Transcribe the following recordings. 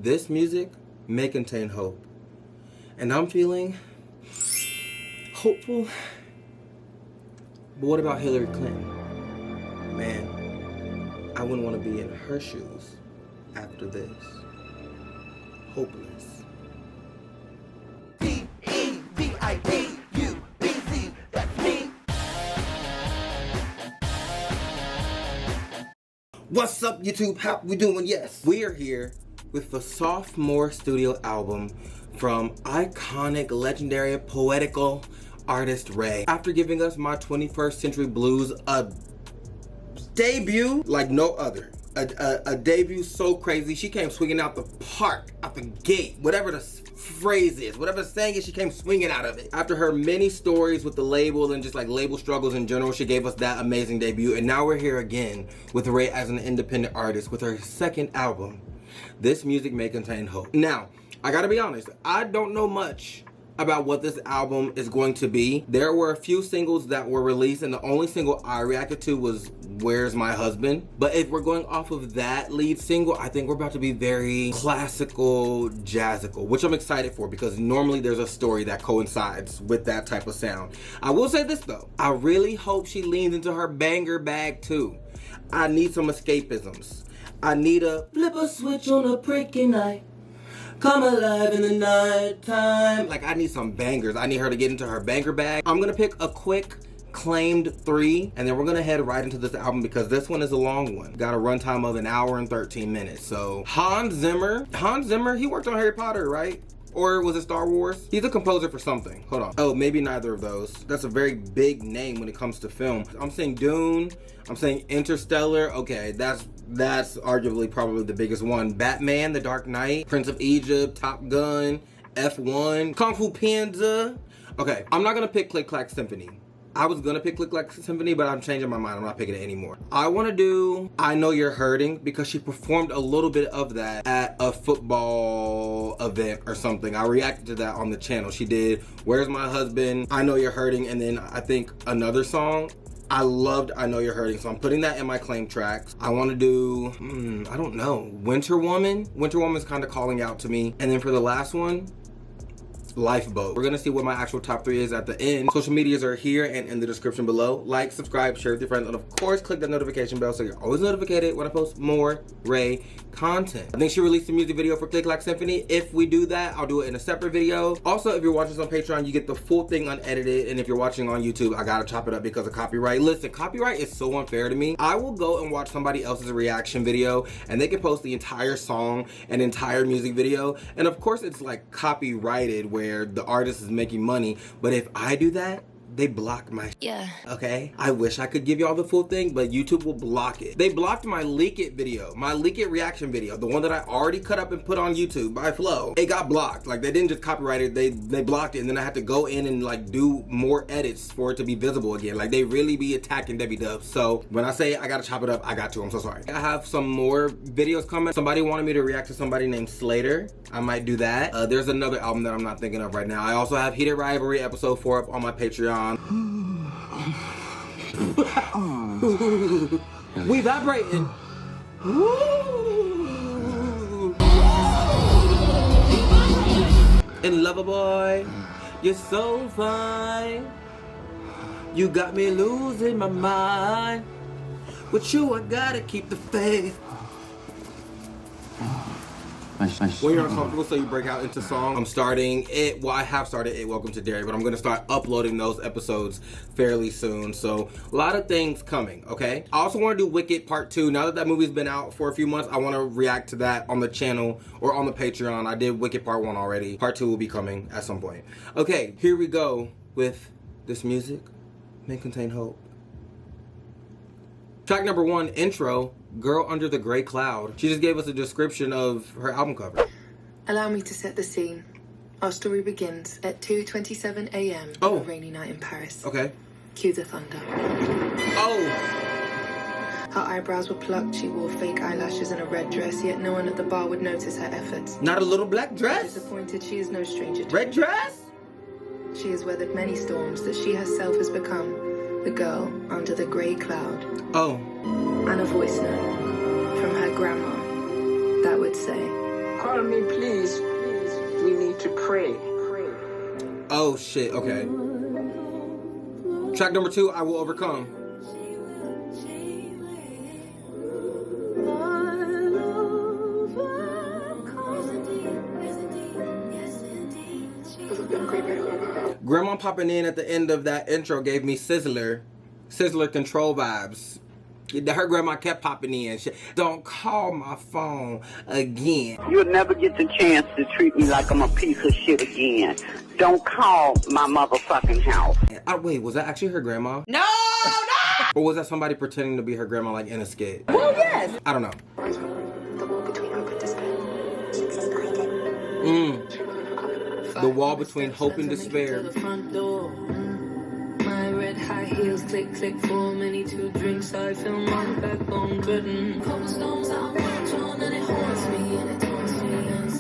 This music may contain hope. And I'm feeling hopeful. But what about Hillary Clinton? Man, I wouldn't want to be in her shoes after this. Hopeless. DeviDubz, that's me. What's up, YouTube? How we doing? Yes, we are here with the sophomore studio album from iconic, legendary, poetical artist RAYE. After giving us my 21st Century Blues, a debut like no other. A debut so crazy, she came swinging out the park, out the gate, whatever the phrase is, whatever the saying is, she came swinging out of it. After her many stories with the label and just like label struggles in general, she gave us that amazing debut, and now we're here again with RAYE as an independent artist with her second album. This music may contain hope. Now, I gotta be honest, I don't know much about what this album is going to be. There were a few singles that were released, and the only single I reacted to was Where's My Husband? But if we're going off of that lead single, I think we're about to be very classical, jazzical, which I'm excited for because normally there's a story that coincides with that type of sound. I will say this though, I really hope she leans into her banger bag too. I need some escapisms. I need a flip a switch on a pricky night. Come alive in the night time. Like, I need some bangers. I need her to get into her banger bag. I'm gonna pick a quick claimed 3, and then we're gonna head right into this album because this one is a long one. Got a runtime of 1 hour and 13 minutes. So Hans Zimmer, he worked on Harry Potter, right? Or was it Star Wars? He's a composer for something. Hold on. Oh, maybe neither of those. That's a very big name when it comes to film. I'm saying Dune. I'm saying Interstellar. Okay, that's arguably probably the biggest one. Batman, The Dark Knight, Prince of Egypt, Top Gun, F1, Kung Fu Panda. Okay, I'm not gonna pick Click Clack Symphony. I was gonna pick Click Clack Symphony, but I'm changing my mind. I'm not picking it anymore. I wanna do I Know You're Hurting because she performed a little bit of that at a football event or something. I reacted to that on the channel. She did Where's My Husband, I Know You're Hurting, and then I think another song. I loved I Know You're Hurting, so I'm putting that in my claim tracks. I want to do, I don't know, Winter Woman. Winter Woman's kind of calling out to me. And then for the last one, Lifeboat. We're gonna see what my actual top 3 is at the end. Social medias are here and in the description below. Like, subscribe, share with your friends, and of course, click that notification bell so you're always notified when I post more RAYE content. I think she released a music video for Click Clack Symphony. If we do that, I'll do it in a separate video. Also, if you're watching this on Patreon, you get the full thing unedited, and if you're watching on YouTube, I gotta chop it up because of copyright. Listen, copyright is so unfair to me. I will go and watch somebody else's reaction video, and they can post the entire song and entire music video, and of course, it's like copyrighted where the artist is making money, but if I do that, they block my okay? I wish I could give y'all the full thing, but YouTube will block it. They blocked my Leak It video, my Leak It reaction video, the one that I already cut up and put on YouTube by Flow. It got blocked. Like, they didn't just copyright it, they blocked it, and then I had to go in and like do more edits for it to be visible again. Like, they really be attacking DeviDubz. So when I say I gotta chop it up, I got to. I'm so sorry. I have some more videos coming. Somebody wanted me to react to somebody named Slater. I might do that. There's another album that I'm not thinking of right now. I also have Heated Rivalry episode 4 up on my Patreon. We vibrating. And Lover Boy, you're so fine. You got me losing my mind. With you, I gotta keep the faith. When you're uncomfortable, so you break out into song. I'm starting it. Well, I have started it, Welcome to Derry, but I'm gonna start uploading those episodes fairly soon. So a lot of things coming, okay? I also wanna do Wicked Part 2. Now that that movie's been out for a few months, I wanna react to that on the channel or on the Patreon. I did Wicked Part 1 already. Part 2 will be coming at some point. Okay, here we go with This Music May Contain Hope. Track number 1, intro, Girl Under the Gray Cloud. She just gave us a description of her album cover. Allow me to set the scene. Our story begins at 2:27 a.m. on a rainy night in Paris. Okay. Cue the thunder. Oh! Her eyebrows were plucked, she wore fake eyelashes and a red dress, yet no one at the bar would notice her efforts. Not a little black dress? Disappointed, she is no stranger to red dress? She has weathered many storms that she herself has become the girl under the grey cloud. Oh. And a voice note from her grandma that would say, Call me, please. We need to pray. Oh shit, okay. Track number 2, I Will Overcome. Grandma popping in at the end of that intro gave me Sizzler Control vibes. Her grandma kept popping in. Don't call my phone again. You'll never get the chance to treat me like I'm a piece of shit again. Don't call my motherfucking house. Wait, was that actually her grandma? No! Or was that somebody pretending to be her grandma like in a skit? Well, yes. I don't know. The wall between hope and despair. The wall between hope and despair. My red high heels click click for many 2 drinks. I feel my backbone burden. Cobblestones are drawn and it haunts me and it taunts me. And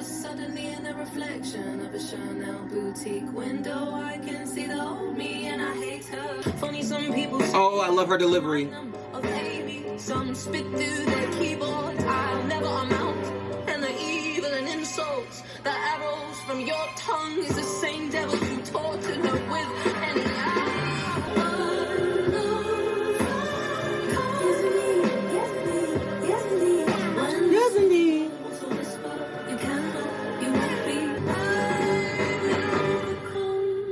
suddenly in the reflection of a Chanel boutique window, I can see the old me and I hate her. Funny, some people. Oh, I love her delivery. Of Amy, some spit through their keyboard. I'll never amount. And the evil and insults, the arrows from your tongue is the same devil who tortured her with. And Yes, indeed.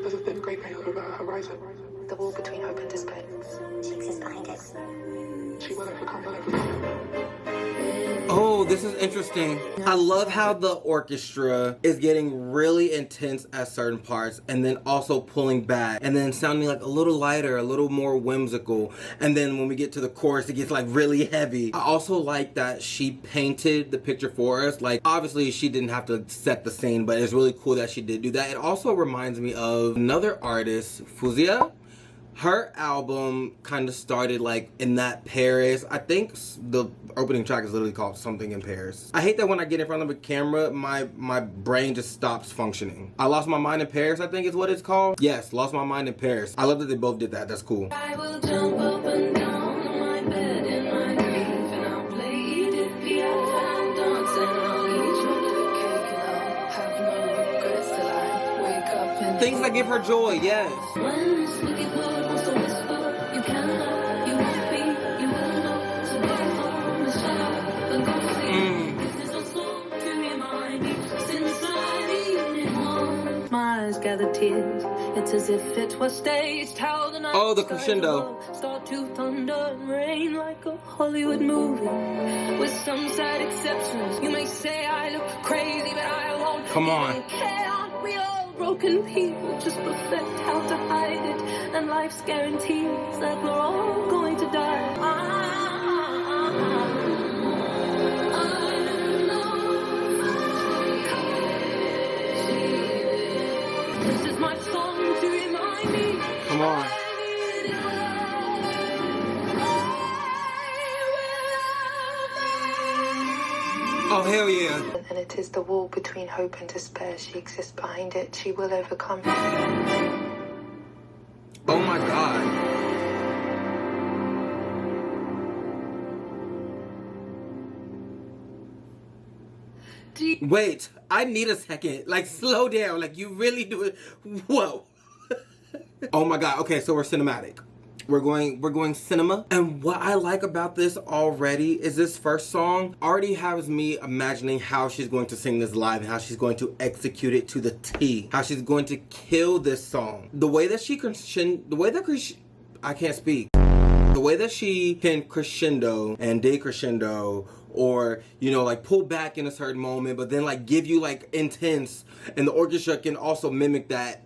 There's a thin great veil over her horizon. The wall between hope and despair. She exists behind it. She will overcome. Oh, this is interesting. I love how the orchestra is getting really intense at certain parts and then also pulling back and then sounding like a little lighter, a little more whimsical. And then when we get to the chorus, it gets like really heavy. I also like that she painted the picture for us. Like, obviously she didn't have to set the scene, but it's really cool that she did do that. It also reminds me of another artist, Fuzia. Her album kind of started like in that Paris. I think the opening track is literally called Something in Paris. I hate that when I get in front of a camera, my brain just stops functioning. I Lost My Mind in Paris, I think is what it's called. Yes, Lost My Mind in Paris. I love that they both did that. That's cool. I will jump up and down on my bed in my grief and I'll play Edith Piaf and I'll dance and I'll eat chocolate cake and I'll have no regrets till I wake up and Things that give her joy, yes. when this wicked world wants to whisper, you cannot, you won't be, you will not. So go home and shut up and go sleep. If there's a song to remind me, since the evening on. My eyes gather tears. It's as if it was staged. How the night Oh, the crescendo. start to thunder and rain like a Hollywood movie. With some sad exceptions, you may say I look crazy, but I won't. Come on. even care. Aren't we all broken people? Just perfect how to hide it. And life's guarantees that we're all going to die. This is my song to remind me. Come on. Oh, hell yeah. And it is the wall between hope and despair. She exists behind it. She will overcome. Oh my God. Wait, I need a second. Like, slow down. Like, you really do it. Whoa. Oh my God. Okay, so we're cinematic. We're going cinema. And what I like about this already is this first song already has me imagining how she's going to sing this live and how she's going to execute it to the T. How she's going to kill this song. The way that she I can't speak. The way that she can crescendo and decrescendo, or, you know, like pull back in a certain moment, but then like give you like intense, and the orchestra can also mimic that.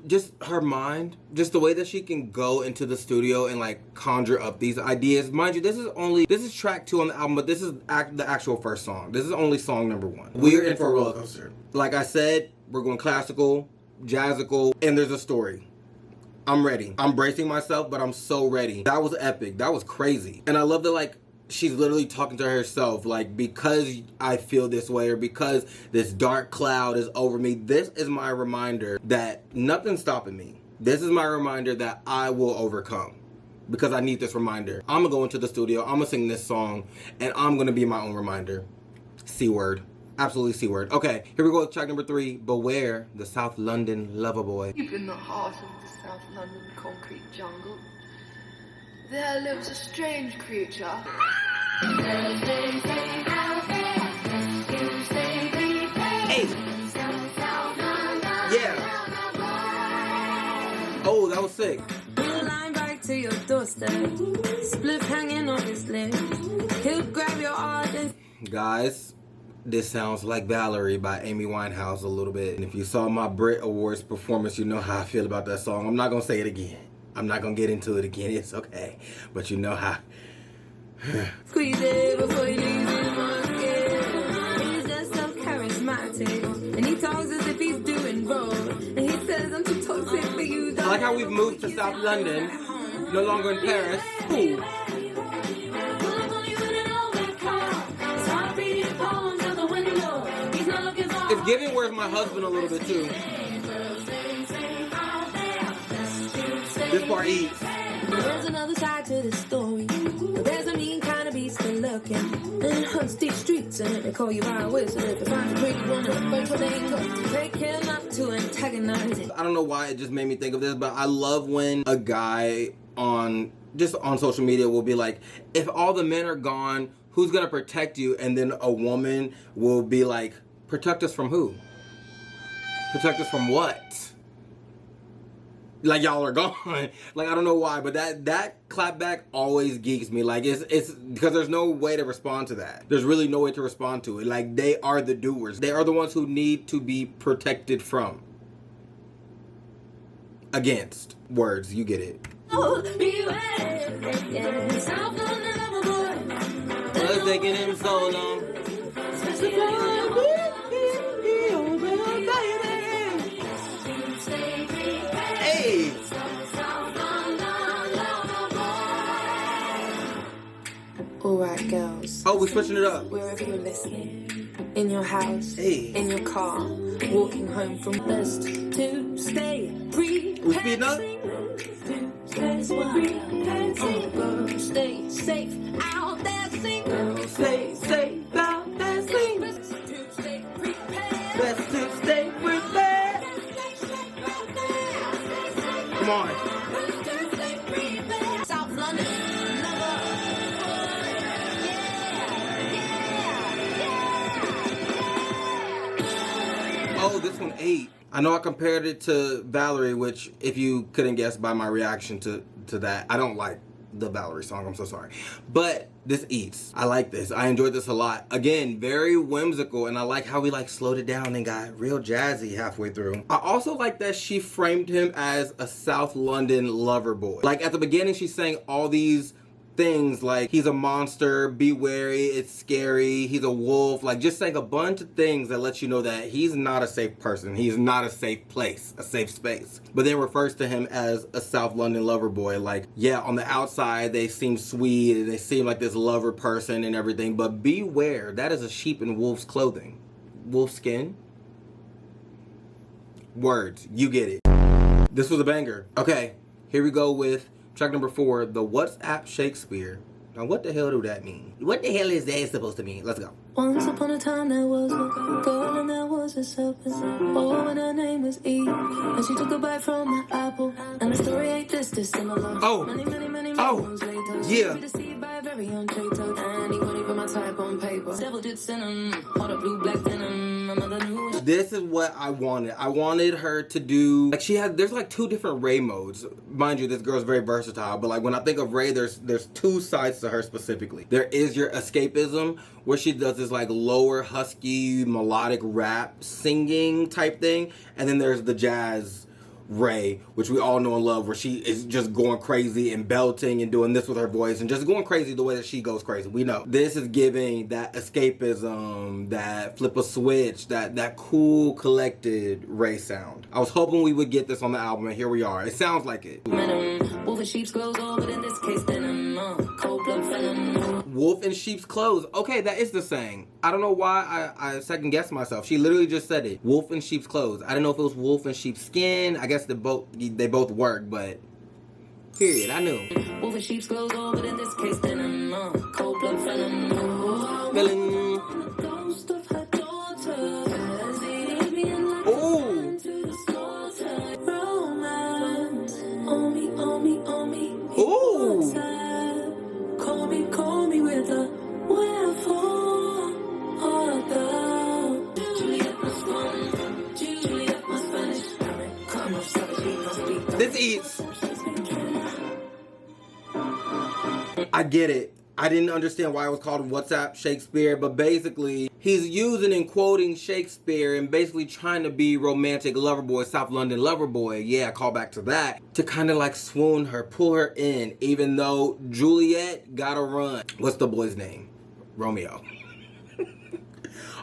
Just her mind, just the way that she can go into the studio and like conjure up these ideas. Mind you, this is track 2 on the album, but this is the actual first song. This is only song number 1. We're in for a roller coaster. Like I said, we're going classical, jazzical, and there's a story. I'm ready. I'm bracing myself, but I'm so ready. That was epic. That was crazy. And I love that, like, she's literally talking to herself, like, because I feel this way, or because this dark cloud is over me, this is my reminder that nothing's stopping me. This is my reminder that I will overcome. because I need this reminder. I'm gonna go into the studio, I'm gonna sing this song, and I'm gonna be my own reminder. C-word. Absolutely C-word. Okay, here we go with track number 3, Beware, the South London Lover Boy. Deep in the heart of the South London concrete jungle, there lives a strange creature. Hey! Yeah! Oh, that was sick. Line back to your doorstep, spliff hanging on his lip. He'll grab your arm and... Guys, this sounds like Valerie by Amy Winehouse a little bit. And if you saw my Brit Awards performance, you know how I feel about that song. I'm not gonna say it again. I'm not gonna get into it again. It's okay. But you know how. Squeeze it before you leave the market. He's just so charismatic, and he talks as if he's doing wrong. And he says, I'm too toxic for you. I like how we've moved to South London, no longer in Paris. Ooh. It's giving Where's My Husband a little bit too. This part eats. There's another side to the story. There's a mean kind of beast lurking. And it hunts these streets and they call you by a whistle. If you find a pretty woman, break what they go. They care not to antagonize it. I don't know why it just made me think of this, but I love when a guy on social media will be like, if all the men are gone, who's gonna protect you? And then a woman will be like, protect us from who? Protect us from what? Like y'all are gone. Like I don't know why, but that clapback always geeks me. Like it's because there's no way to respond to that. There's really no way to respond to it. Like they are the doers. They are the ones who need to be protected from. Against. Words, you get it. Oh, beware. Yeah. South London lover boy. What's taking him so long? Hey! Alright, girls. Oh, we're switching it up. Wherever you're listening, in your house, Hey. in your car, walking home from best to stay free. We speeding up? Stay safe out there, sing. Stay safe out there, sing. Best to stay prepared. Best to stay prepared. Come on. South London, Oh, this one 8. I know I compared it to Valerie, which, if you couldn't guess by my reaction to that, I don't like the Valerie song. I'm so sorry. But this eats. I like this. I enjoyed this a lot. Again, very whimsical, and I like how we like slowed it down and got real jazzy halfway through. I also like that she framed him as a South London lover boy. Like at the beginning, she's saying all these things like he's a monster, be wary, it's scary, he's a wolf, like just saying a bunch of things that lets you know that he's not a safe person, he's not a safe place, a safe space. But then refers to him as a South London lover boy, like yeah, on the outside they seem sweet and they seem like this lover person and everything, but beware, that is a sheep in wolf's clothing. Wolf skin? Words, you get it. This was a banger. Okay, here we go with track number 4, the WhatsApp Shakespeare. Now what the hell do that mean? What the hell is that supposed to mean? Let's go. once upon a time there was a girl and there was a serpent. Oh, and her name was Eve. And she took a bite from the apple. And the story ain't this dissimilar. Oh. Many Oh. moons later. Yeah. She was deceived by a very own traitor. And he wasn't even my type on paper. Devil did send him. All the blue black denim. My mother knew. This is what I wanted. I wanted her to do, like there's like 2 different RAYE modes. Mind you, this girl's very versatile, but like when I think of RAYE, there's 2 sides to her specifically. There is your escapism, where she does this like lower husky melodic rap singing type thing, and then there's the jazz RAYE, which we all know and love, where she is just going crazy and belting and doing this with her voice and just going crazy the way that she goes crazy. We know. This is giving that escapism, that flip a switch, that cool, collected RAYE sound. I was hoping we would get this on the album, and here we are. It sounds like it. Wolf in sheep's clothes, but in this case, denim. Cold blood venom. Wolf in sheep's clothes. Okay, that is the saying. I don't know why I second guessed myself. She literally just said it. Wolf in sheep's clothes. I didn't know if it was wolf in sheep's skin. I guess they both work, but Period. I knew. Wolf in sheep's clothes, oh, but in this case, then cold blood felon. Oh, Feeling. the ghost of her daughter. As he being like Ooh. to the slaughter. Romance. On me, on me, on me. Ooh. Call me with a wherefore art thou? Juliet must run. Juliet must vanish. Come off, savage, we must be. This eats. I get it. I didn't understand why it was called WhatsApp Shakespeare, but basically, he's using and quoting Shakespeare and basically trying to be romantic lover boy, South London lover boy. Yeah, call back to that. To kind of like swoon her, pull her in, even though Juliet gotta run. What's the boy's name? Romeo.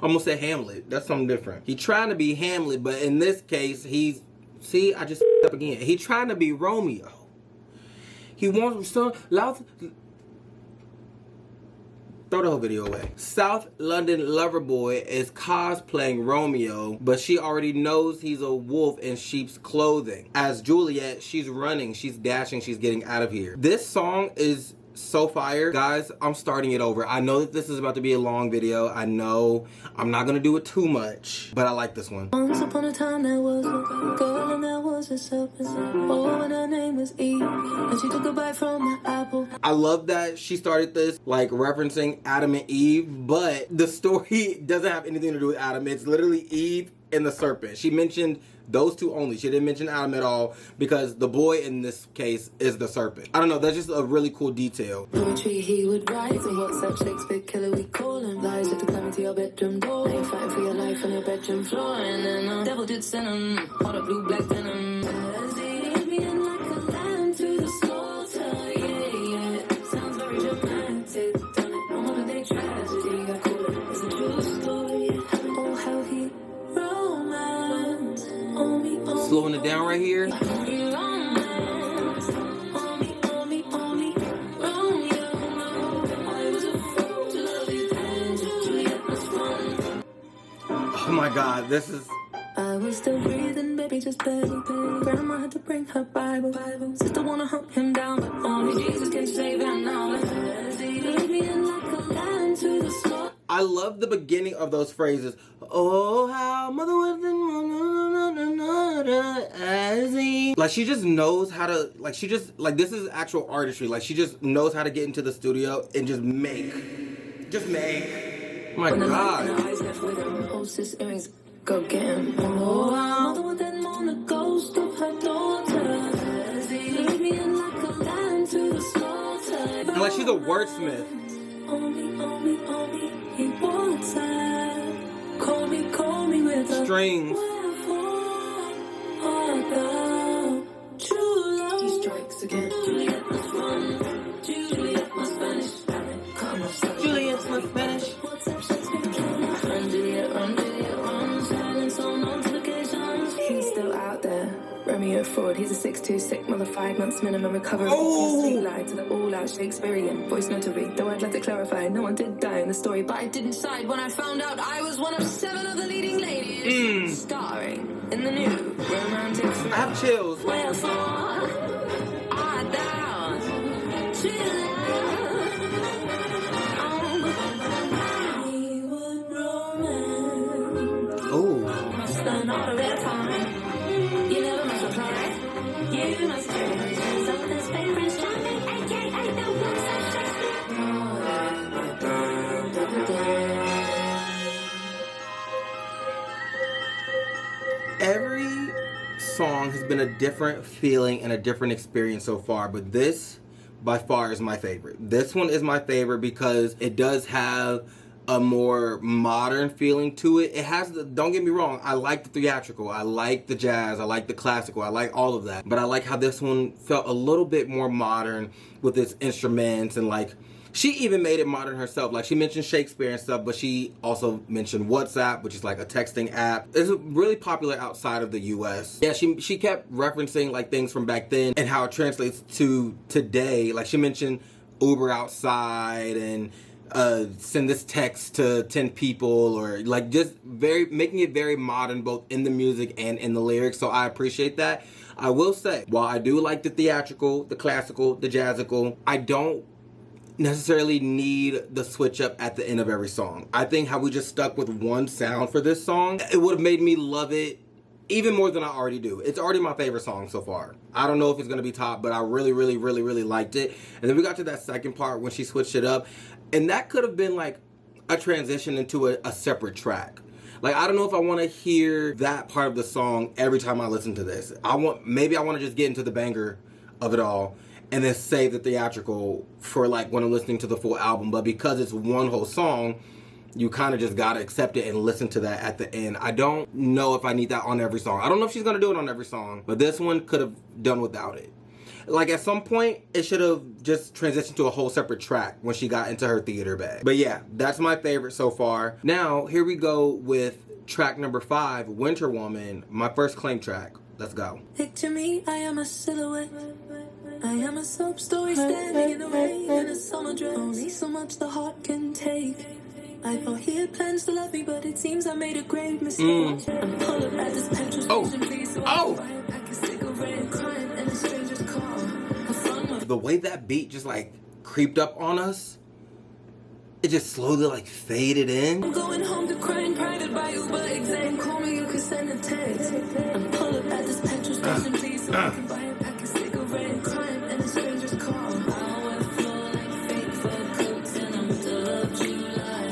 Almost said Hamlet. That's something different. He's trying to be Hamlet, but in this case, he's... See, I just up again. He's trying to be Romeo. He wants some... Throw the whole video away. South London lover boy is cosplaying Romeo, but she already knows he's a wolf in sheep's clothing. As Juliet, she's running, she's dashing, she's getting out of here. This song is so fire. Guys, I'm starting it over. I know that this is about to be a long video. I know I'm not gonna do it too much, but I like this one. Once upon a time there was a girl and there was a serpent. Oh, and her name was Eve. And she took a bite from the apple. I love that she started this like referencing Adam and Eve, but the story doesn't have anything to do with Adam. It's literally Eve and the serpent. She mentioned those two only. She didn't mention Adam at all because the boy in this case is the serpent. I don't know, that's just a really cool detail. Poetry he would write, and what's up Shakespeare killer we call him. Lies if to climb into your bedroom door. Ain't fighting for your life on your bedroom floor. And then the devil did send him all the blue black denim. As he being like a lamb to the slaughter. Yeah. Sounds very dramatic, don't it? No modern day tragedy, I call it. It's a true story. Oh, how he romance. Slowing it down right here. Oh my God, this is... I was still breathing, baby, just barely. Grandma had to bring her Bible. Sister wanna hunt him down, but only Jesus can save him now. I love the beginning of those phrases. Oh, how mother was as he... Like, she just knows how to... Like, she just... Like, this is actual artistry. Like, she just knows how to get into the studio and just make. Just make. Oh my God. Go get him. Oh, mother with that moan, the ghost of her daughter. Being like a lamb to the slaughter. And like, she's a wordsmith. He wants that. Call me with a strings. He strikes again. Juliet must run. Juliet must vanish. Juliet must vanish. What's up, Shakespeare? Run, Juliet, run, Juliet, run. Silence on notifications. He's still out there. Romeo fraud, he's a 6'2", sick mother, 5 months minimum recovery. Sweet lie to the all-out Shakespearean voice notary. Though I'd like to clarify, no one did die in the story, but I didn't side when I found out I was one of 7 of the leading ladies. Starring in the new romantic. I have chills. Wherefore art thou Oh. must learn all of their time. You never must reply. You must do something's favorite charming, aka the works of Shakespeare. Every song has been a different feeling and a different experience so far, but this by far is my favorite. This one is my favorite because it does have a more modern feeling to it. It has the, don't get me wrong, I like the theatrical, I like the jazz, I like the classical, I like all of that. But I like how this one felt a little bit more modern with its instruments and like, she even made it modern herself. Like, she mentioned Shakespeare and stuff, but she also mentioned WhatsApp, which is like a texting app. It's really popular outside of the US. Yeah, she kept referencing like things from back then and how it translates to today. Like, she mentioned Uber outside and send this text to 10 people, or like just making it very modern both in the music and in the lyrics. So I appreciate that. I will say, while I do like the theatrical, the classical, the jazzical, I don't necessarily need the switch up at the end of every song. I think how we just stuck with one sound for this song, it would have made me love it even more than I already do. It's already my favorite song so far. I don't know if it's gonna be top, but I really, really, really, really liked it. And then we got to that second part when she switched it up, and that could have been like a transition into a separate track. Like, I don't know if I want to hear that part of the song every time I listen to this. Maybe I want to just get into the banger of it all and then save the theatrical for like when I'm listening to the full album. But because it's one whole song, you kind of just gotta accept it and listen to that at the end. I don't know if I need that on every song. I don't know if she's gonna do it on every song, but this one could have done without it. Like, at some point, it should have just transitioned to a whole separate track when she got into her theater bag. But yeah, that's my favorite so far. Now, here we go with track number 5, Winter Woman, my first claim track. Let's go. Picture me, I am a silhouette. I am a soap story standing in the rain in a summer dress. Only so much the heart can take. I thought he had plans to love me, but it seems I made a grave mistake. I'm pulled up at this petrol station, please, so I buy a pack of cigarette, crying in a stranger's car. The way that beat just like creeped up on us, it just slowly like faded in. I'm going home to crying private by Uber exam. Call me, you can send a text. I'm pulled up at this petrol station, please, so I can buy a pack of cigarette, crying in a stranger's car. I wear flow like fake fur coats in the middle of July.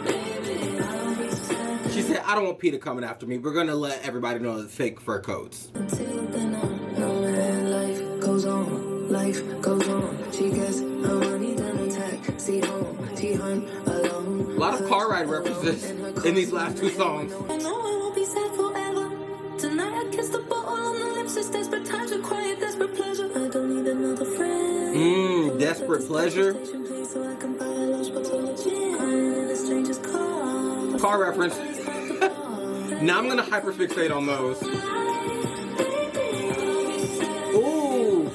Baby, I'll be sad. She said, I don't want Peter coming after me. We're gonna let everybody know it's fake fur coats. Until then, I know that life goes on. Life goes on. She gets her money, then attack. See home, she home alone. A lot of car ride references in these last 2 songs. I know I won't be sad forever. Tonight I kiss the bottle on the lips. It's desperate times of quiet, desperate pleasure. I don't need another friend. Desperate pleasure. So I can buy a large bottle of gin in a stranger's car. Car reference. Now I'm gonna hyperfixate on those. Ooh.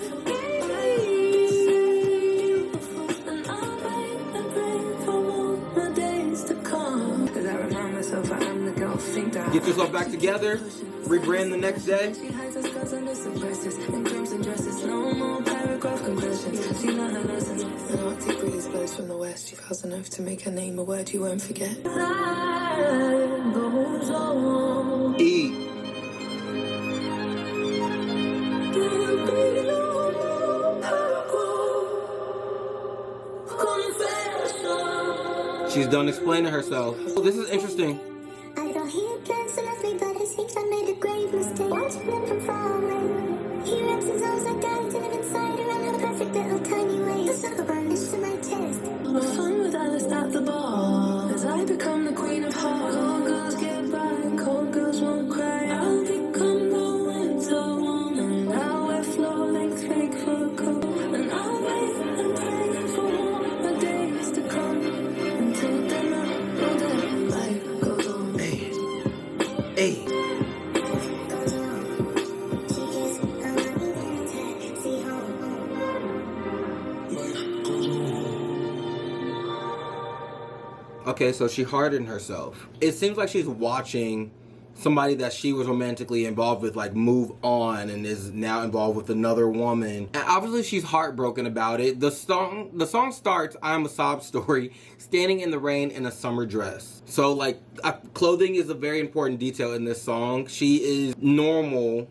Get yourself back together, rebrand the next day. She hides her scars under some dresses and crimson dresses. No more paragraph compressions. She learned her lessons. An Arctic breeze blows from the west. She vows an oath to make her name a word you won't forget. Life goes on. E. There'll be no more confession. She's done explaining herself. Oh, this is interesting. I thought he had plans to love me, but it seems I made a grave mistake. Watching him from far away, he wraps his arms like I to live inside around her perfect little tiny waist. The sugar burns to my chest. More fun with Alice at the bar as I become the queen of hearts. Cold girls get by, cold girls won't cry. I'll become the winter woman. I'll wear floor-length fake fur coat, and I'll wait and pray for warmer days to come. Until then, I know that life goes on. Hey. Okay, so she hardened herself. It seems like she's watching somebody that she was romantically involved with like move on and is now involved with another woman. And obviously she's heartbroken about it. The song starts, I'm a sob story, standing in the rain in a summer dress. So like clothing is a very important detail in this song. She is normal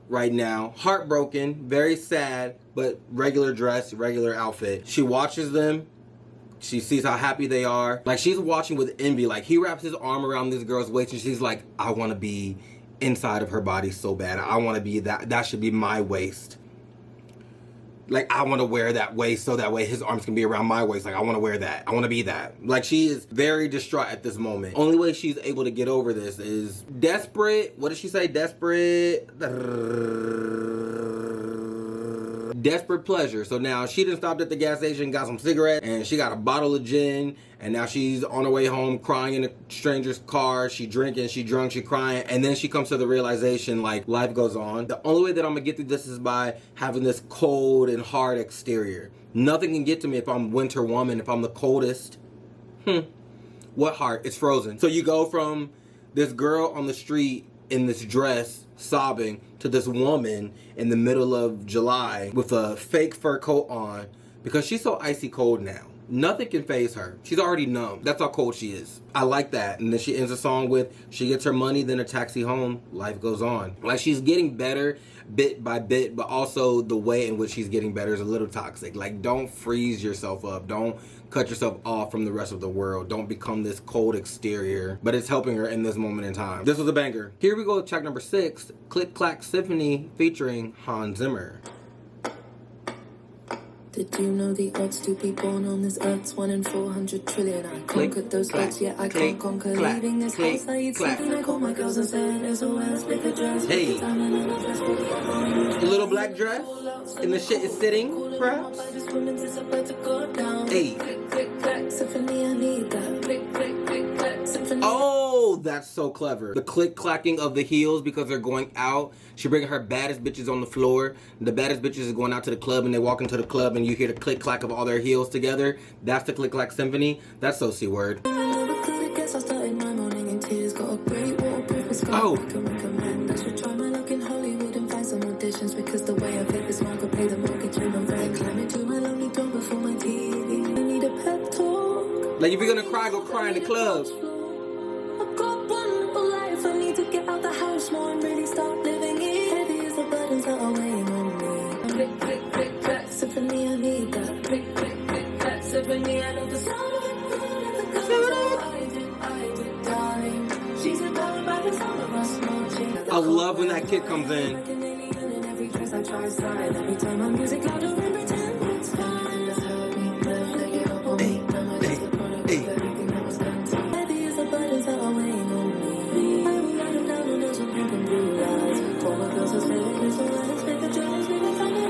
right now. Heartbroken, very sad, but regular dress, regular outfit. She watches them. She sees how happy they are. Like, she's watching with envy. Like, he wraps his arm around this girl's waist and she's like, I want to be inside of her body so bad. I want to be that. That should be my waist. Like, I want to wear that waist so that way his arms can be around my waist. Like, I want to wear that. I want to be that. Like, she is very distraught at this moment. Only way she's able to get over this is desperate. What did she say? Desperate pleasure. So now she done stopped at the gas station, got some cigarettes, and she got a bottle of gin, and now she's on her way home crying in a stranger's car. She drinking, she drunk, she crying, and then she comes to the realization like life goes on. The only way that I'm gonna get through this is by having this cold and hard exterior. Nothing can get to me if I'm Winter Woman, if I'm the coldest. What heart? It's frozen. So you go from this girl on the street in this dress sobbing to this woman in the middle of July with a fake fur coat on because she's so icy cold now. Nothing can faze her. She's already numb. That's how cold she is. I like that. And then she ends the song with, she gets her money, then a taxi home, life goes on. Like, she's getting better bit by bit, but also the way in which she's getting better is a little toxic. Like, don't freeze yourself up. Don't cut yourself off from the rest of the world. Don't become this cold exterior. But it's helping her in this moment in time. This was a banger. Here we go with track number 6, Click Clack Symphony featuring Hans Zimmer. Did you know the odds to be born on this earth's 1 in 400 trillion? I conquered those odds, yet I can't conquer leaving this house. I eat something, I call my girls and said SOS, pick a dress. Hey, little black dress, and the shit is sitting, perhaps? Hey. Oh, that's so clever. The click-clacking of the heels because they're going out. She bringing her baddest bitches on the floor. The baddest bitches is going out to the club and they walk into the club and you hear the click-clack of all their heels together. That's the click-clack symphony. That's so C-word. Oh. Because the way I fit this market, pay the mortgage and I'm very climbing to my lonely door before my TV. I need a pep talk. Like, if you're gonna cry, go cry in the club. I've got one life, I need to get out the house more and really start living it. Heavy is the burdens that are weighing on me. Click, click, click, clack, symphony, I need that. Click, click, click, clack, symphony, I know the sound of it. I did, darling. She's empowered by the sound of us marching. I love when that kid comes in. I try slide every time my music louder and pretend it's fine. Just hurt me, let it up on me. Now my just a product of everything that was done to me. Heavy is the burdens that are weighing on me. I will write them down on those with pink and blue lights. Call my girls, I spend it in some lights. Make a dress, make a family,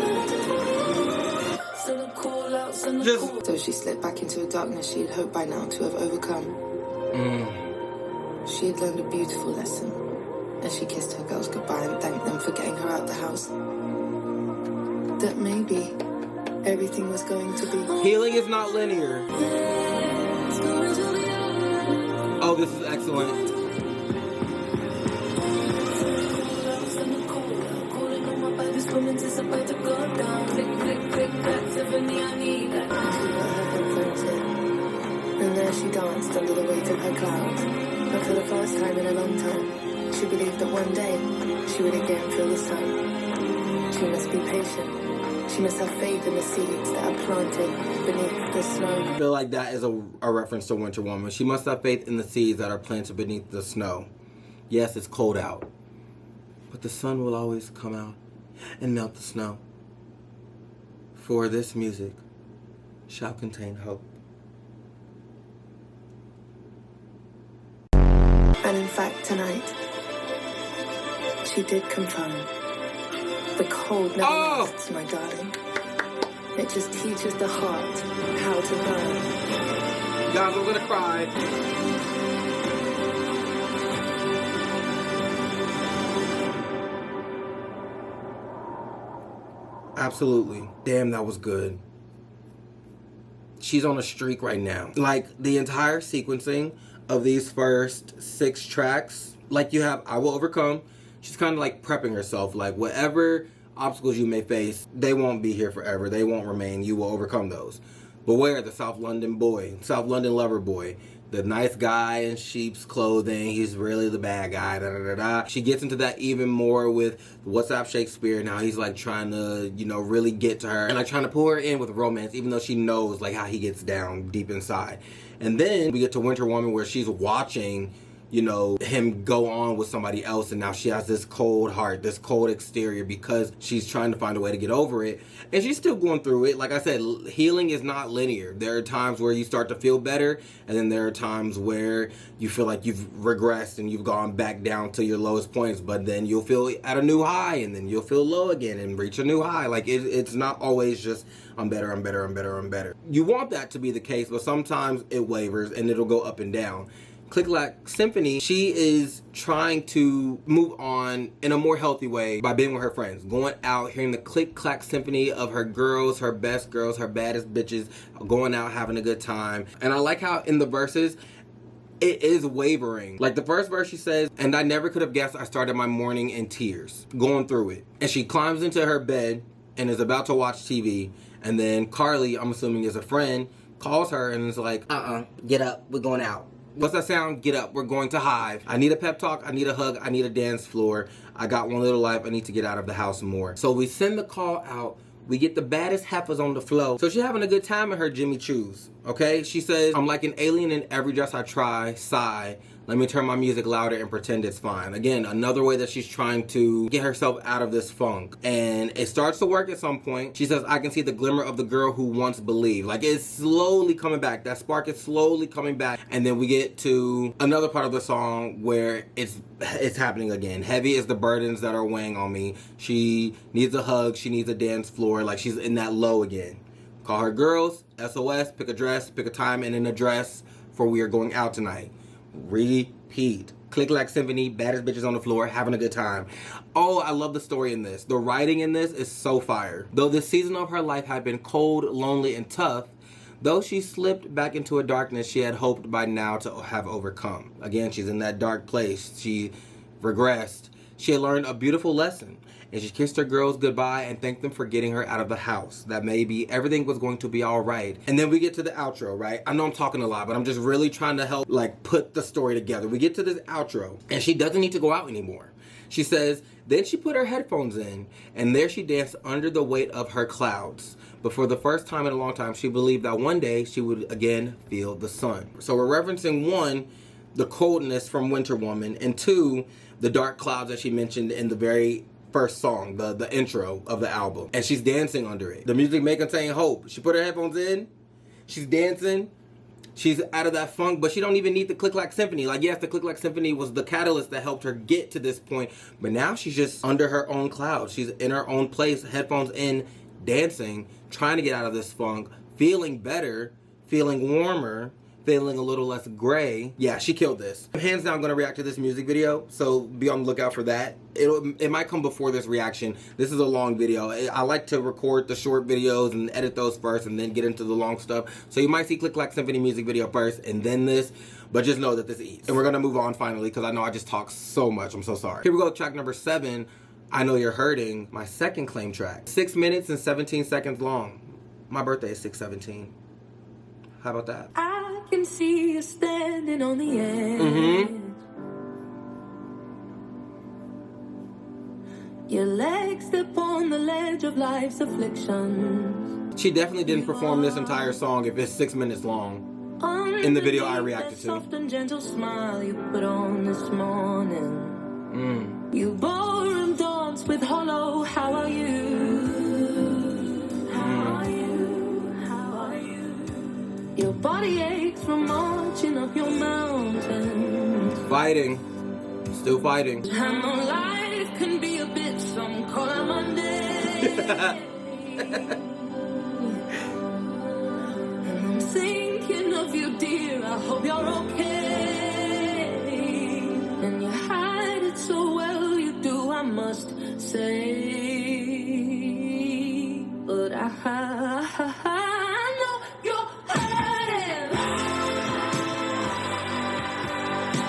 send a call out, send a call. So she slipped back into a darkness she had hoped by now to have overcome. She had learned a beautiful lesson. As she kissed her girls goodbye and thanked them for getting her out the house. That maybe everything was going to be... Healing is not linear. Oh, this is excellent. And there she danced under the weight of her clouds. But for the first time in a long time, she believed that one day she would again feel the sun. She must be patient. She must have faith in the seeds that are planted beneath the snow. I feel like that is a reference to Winter Woman. She must have faith in the seeds that are planted beneath the snow. Yes, it's cold out, but the sun will always come out and melt the snow. For this music shall contain hope. And in fact, tonight, she did confirm. The cold never lasts, my darling. It just teaches the heart how to burn. Guys, I'm gonna cry. Absolutely. Damn, that was good. She's on a streak right now. Like, the entire sequencing of these first 6 tracks, like you have I Will Overcome. She's kind of like prepping herself, like whatever obstacles you may face, they won't be here forever. They won't remain. You will overcome those. Beware the South London boy, South London lover boy, the nice guy in sheep's clothing. He's really the bad guy. Da, da, da, da. She gets into that even more with What's Up Shakespeare. Now he's like trying to, you know, really get to her and like trying to pull her in with romance, even though she knows like how he gets down deep inside. And then we get to Winter Woman where she's watching, you know, him go on with somebody else, and now she has this cold heart, this cold exterior because she's trying to find a way to get over it. And she's still going through it. Like I said, healing is not linear. There are times where you start to feel better, and then there are times where you feel like you've regressed and you've gone back down to your lowest points, but then you'll feel at a new high, and then you'll feel low again and reach a new high. Like, it's not always just, I'm better, I'm better, I'm better, I'm better. You want that to be the case, but sometimes it wavers and it'll go up and down. Clack Symphony, she is trying to move on in a more healthy way by being with her friends, going out, hearing the Clack Symphony of her girls, her best girls, her baddest bitches, going out having a good time. And I like how in the verses, it is wavering. Like the first verse she says, and I never could have guessed I started my morning in tears, going through it. And she climbs into her bed and is about to watch TV. And then Carly, I'm assuming is a friend, calls her and is like, get up, we're going out. What's that sound? Get up, we're going to Hive. I need a pep talk, I need a hug, I need a dance floor. I got one little life, I need to get out of the house more. So we send the call out. We get the baddest heifers on the flow. So she's having a good time in her Jimmy Choos, okay? She says, I'm like an alien in every dress I try, sigh. Let me turn my music louder and pretend it's fine. Again, another way that she's trying to get herself out of this funk. And it starts to work at some point. She says, I can see the glimmer of the girl who once believed. Like, it's slowly coming back. That spark is slowly coming back. And then we get to another part of the song where it's happening again. Heavy is the burdens that are weighing on me. She needs a hug. She needs a dance floor. Like, she's in that low again. Call her girls, SOS, pick a dress, pick a time and an address for we are going out tonight. Repeat. Clack Symphony, baddest bitches on the floor, having a good time. Oh, I love the story in this. The writing in this is so fire. Though this season of her life had been cold, lonely, and tough, though she slipped back into a darkness she had hoped by now to have overcome. Again, she's in that dark place. She regressed. She had learned a beautiful lesson. And she kissed her girls goodbye and thanked them for getting her out of the house. That maybe everything was going to be all right. And then we get to the outro, right? I know I'm talking a lot, but I'm just really trying to help, like, put the story together. We get to this outro, and she doesn't need to go out anymore. She says, then she put her headphones in, and there she danced under the weight of her clouds. But for the first time in a long time, she believed that one day she would again feel the sun. So we're referencing, one, the coldness from Winter Woman, and two, the dark clouds that she mentioned in the very first song, the intro of the album. And she's dancing under it. The music may contain hope. She put her headphones in, she's dancing, she's out of that funk, but she don't even need the Clack Symphony. Like, yes, the Clack Symphony was the catalyst that helped her get to this point, but now she's just under her own cloud. She's in her own place, headphones in, dancing, trying to get out of this funk, feeling better, feeling warmer, feeling a little less gray. Yeah, she killed this. I'm hands down gonna react to this music video, so be on the lookout for that. It might come before this reaction. This is a long video. I like to record the short videos and edit those first and then get into the long stuff. So you might see Clack Symphony music video first and then this, but just know that this eats. And we're gonna move on finally because I know I just talked so much. I'm so sorry. Here we go, track number 7, I Know You're Hurting, my second claim track. 6 minutes and 17 seconds long. My birthday is 6/17. How about that? I can see you standing on the edge. Mm-hmm. Your legs step on the ledge of life's afflictions. She definitely didn't perform this entire song if it's 6 minutes long. In the video I reacted to. Soft and gentle smile you put on this morning. You bore and dance with hollow. How are you? How are you? How are you? Your body aches from marching up your mountains. Fighting. Still fighting. I know life can be a bit some call it Monday. And I'm thinking of you, dear. I hope you're okay. And you hide it so well, you do, I must say. But I know you're hurting.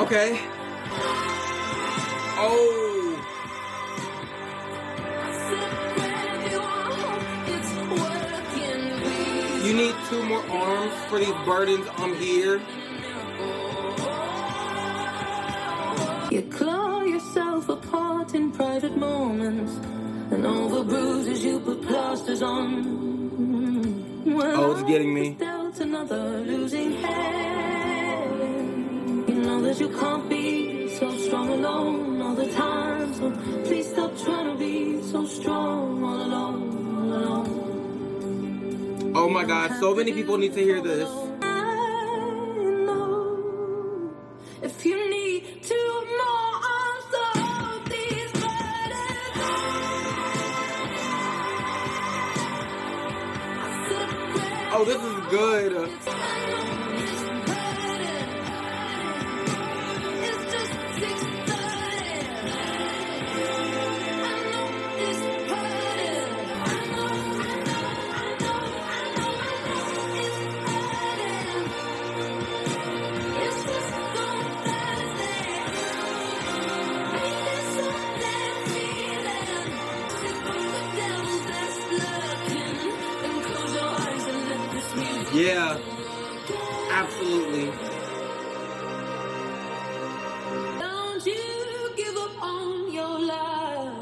Okay. Oh. You need 2 more arms for these burdens. I'm here. You claw yourself apart in private moments, and over bruises you put plasters on. Oh, it's getting me. Dealt another losing hand. You know that you can't be so strong alone all the time, so please stop trying to be so strong all alone, all alone. Oh my God, so many people need to hear this. If you need 2 more arms to hold these burdens, Oh, this is good. Yeah. Absolutely. Don't you give up on your life.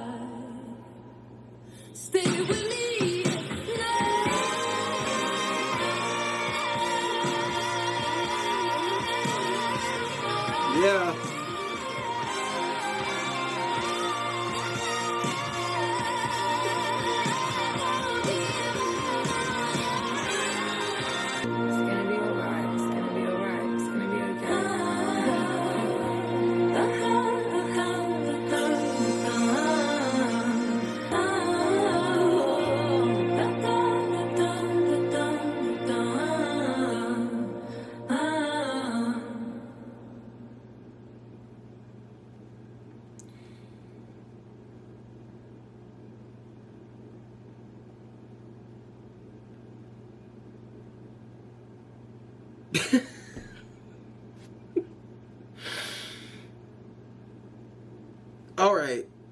Stay with me. Yeah.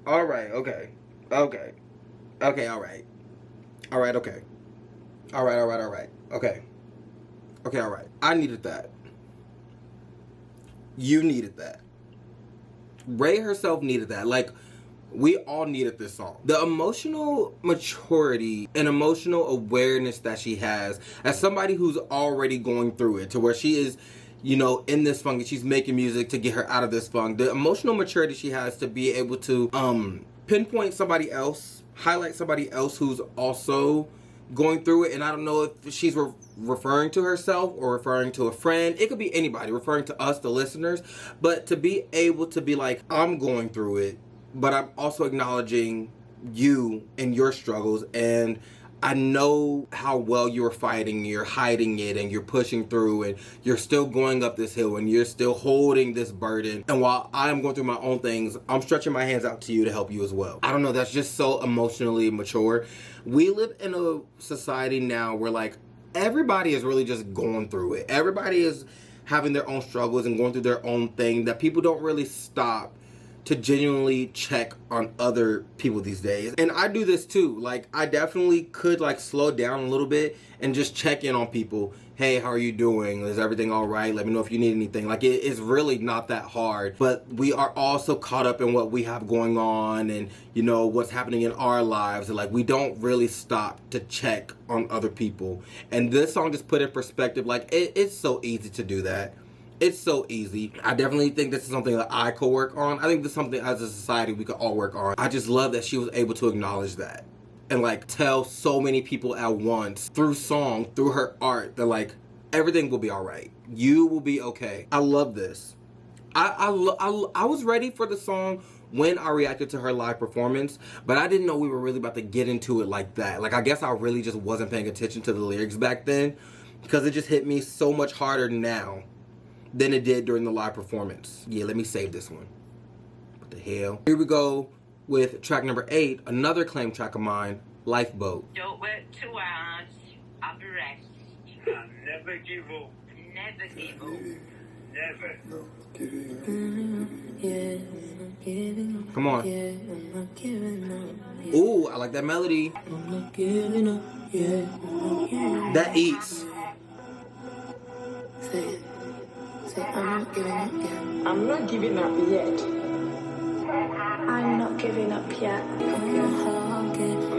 Alright, okay. Okay. Okay, alright. Alright, okay. Alright. Okay. Okay, alright. I needed that. You needed that. Ray herself needed that. Like, we all needed this song. The emotional maturity and emotional awareness that she has as somebody who's already going through it, to where she is, you know, in this funk and she's making music to get her out of this funk. The emotional maturity she has to be able to pinpoint somebody else, highlight somebody else who's also going through it. And I don't know if she's referring to herself or referring to a friend. It could be anybody, referring to us, the listeners. But to be able to be like, I'm going through it, but I'm also acknowledging you and your struggles, and I know how well you're fighting, you're hiding it, and you're pushing through, and you're still going up this hill, and you're still holding this burden. And while I'm going through my own things, I'm stretching my hands out to you to help you as well. I don't know, that's just so emotionally mature. We live in a society now where, like, everybody is really just going through it. Everybody is having their own struggles and going through their own thing, that people don't really stop to genuinely check on other people these days. And I do this too. Like, I definitely could, like, slow down a little bit and just check in on people. Hey, how are you doing? Is everything all right? Let me know if you need anything. Like, it's really not that hard. But we are also caught up in what we have going on and, you know, what's happening in our lives. And, like, we don't really stop to check on other people. And this song just put in perspective, like, it's so easy to do that. It's so easy. I definitely think this is something that I could work on. I think this is something as a society we could all work on. I just love that she was able to acknowledge that and, like, tell so many people at once through song, through her art, that, like, everything will be all right. You will be okay. I love this. I was ready for the song when I reacted to her live performance, but I didn't know we were really about to get into it like that. Like, I guess I really just wasn't paying attention to the lyrics back then, because it just hit me so much harder now than it did during the live performance. Yeah, let me save this one. What the hell? Here we go with track number 8, another acclaimed track of mine, Lifeboat. Don't work 2 hours, I'll be rest. I'll never give up. Never give up. Never. Yeah, I'm giving up. Come on. Yeah, I'm not giving up. Yeah, Ooh, I like that melody. I'm not giving up. Yeah, I'm not giving up. That eats. Say it. Say, I'm not giving up yet. I'm not giving up yet. I'm not giving up yet. I'm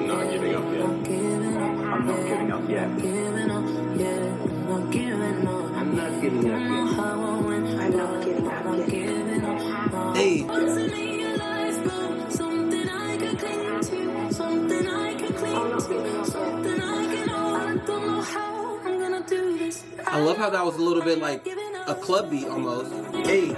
not giving up yet. I'm giving up. I'm not giving up yet. I'm giving up. Yeah, I'm not giving up. I'm not giving up yet. How I win. I'm not giving up I'm yet. giving up. Hey. Once in a lifeboat, something I can cling to, something I can cling to, something I can hold. I don't know how I'm gonna do this. I love how that was a little bit like a club beat almost. Hey.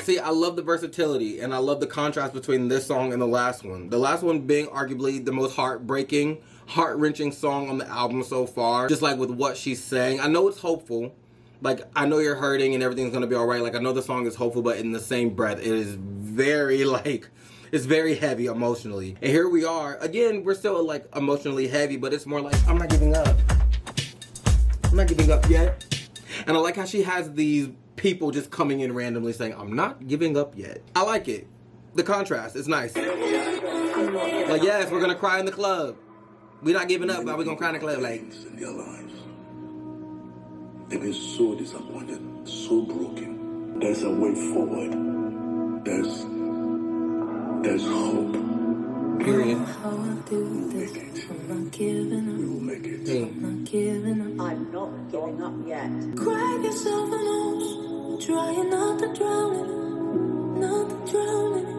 See, I love the versatility, and I love the contrast between this song and the last one. The last one being arguably the most heartbreaking, heart-wrenching song on the album so far. Just like with what she's saying. I know it's hopeful. Like, I know you're hurting and everything's gonna be alright. Like, I know the song is hopeful, but in the same breath, it is very, like, it's very heavy emotionally. And here we are. Again, we're still, like, emotionally heavy, but it's more like, I'm not giving up. I'm not giving up yet. And I like how she has these people just coming in randomly saying, I'm not giving up yet. I like it. The contrast is nice. Like, yes, we're gonna cry in the club. We're not giving up, but we're gonna cry in the club. Like, in their lives. They've been so disappointed, so broken. There's a way forward. There's hope. period. How I do this. I'm not giving up. We will make it. Hey. I'm not giving up. I'm not giving up yet. Crack yourself a nose, trying not to drown in it, not to drown in it.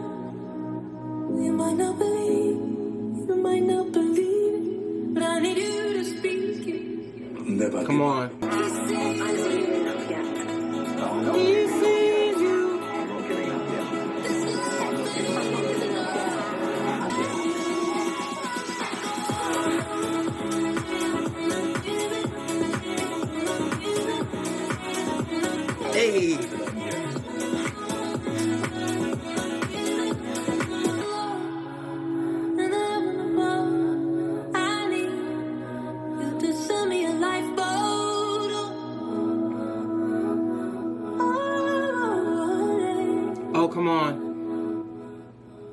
You might not believe, you might not believe it, but I need you to speak it. Never Come on. He sees you, No. he sees you. Hey. I need you to send me a lifeboat. Oh, come on.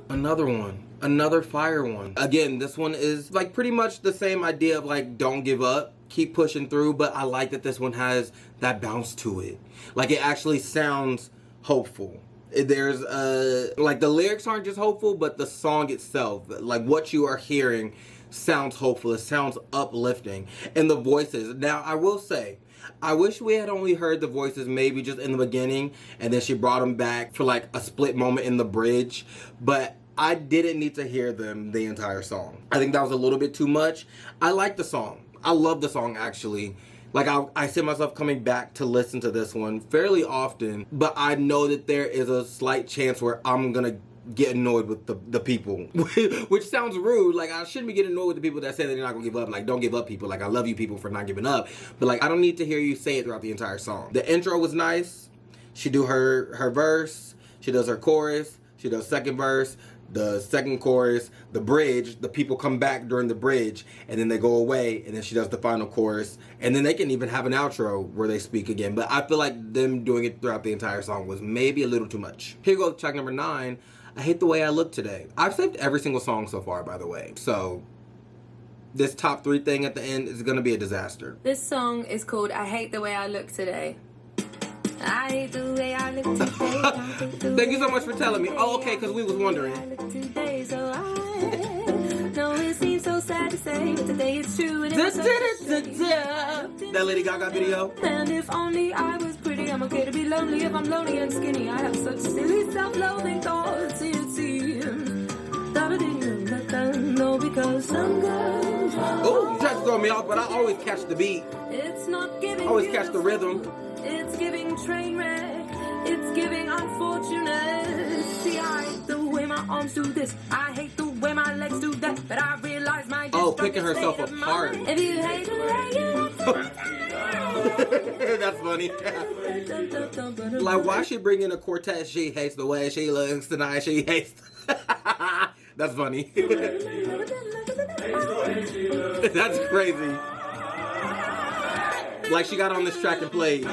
Another one. Another fire one. Again, this one is like pretty much the same idea of like, don't give up. Keep pushing through, but I like that this one has that bounce to it. Like, it actually sounds hopeful. There's like, the lyrics aren't just hopeful, but the song itself, like what you are hearing, sounds hopeful. It sounds uplifting. And the voices. Now, I will say, I wish we had only heard the voices maybe just in the beginning, and then she brought them back for like a split moment in the bridge. But I didn't need to hear them the entire song. I think that was a little bit too much. I like the song. I love the song, actually. Like, I see myself coming back to listen to this one fairly often, but I know that there is a slight chance where I'm gonna get annoyed with the people, which sounds rude. Like, I shouldn't be getting annoyed with the people that say that they're not gonna give up. Like, don't give up, people. Like, I love you people for not giving up, but like, I don't need to hear you say it throughout the entire song. The intro was nice. She do her verse, she does her chorus, she does second verse, the second chorus, the bridge, the people come back during the bridge, and then they go away, and then she does the final chorus, and then they can even have an outro where they speak again. But I feel like them doing it throughout the entire song was maybe a little too much. Here goes track number 9, I Hate the Way I Look Today. I've saved every single song so far, by the way, so this top 3 thing at the end is gonna be a disaster. This song is called I Hate the Way I Look Today. I hate the way I look today. Thank you so much for telling me. Oh, okay, because we was wondering. I look today, so I know it seems so sad to say, but today it's true and it's so That Lady Gaga video. And if only I was pretty, I'm okay to be lonely. If I'm lonely and skinny, I have such silly self-loathing thoughts. It seems. No, because some girls. Oh, you tried to throw me off, but I always catch the beat. It's not giving. Always catch the rhythm. It's giving train wreck. It's giving unfortunate. See, I hate the way my arms do this. I hate the way my legs do that. But I realize my picking herself state of apart. mind. If you hate the way you That's funny. Like, why she bring in a quartet? She hates the way she looks tonight. She hates. That's funny. That's crazy. Like, she got on this track and played.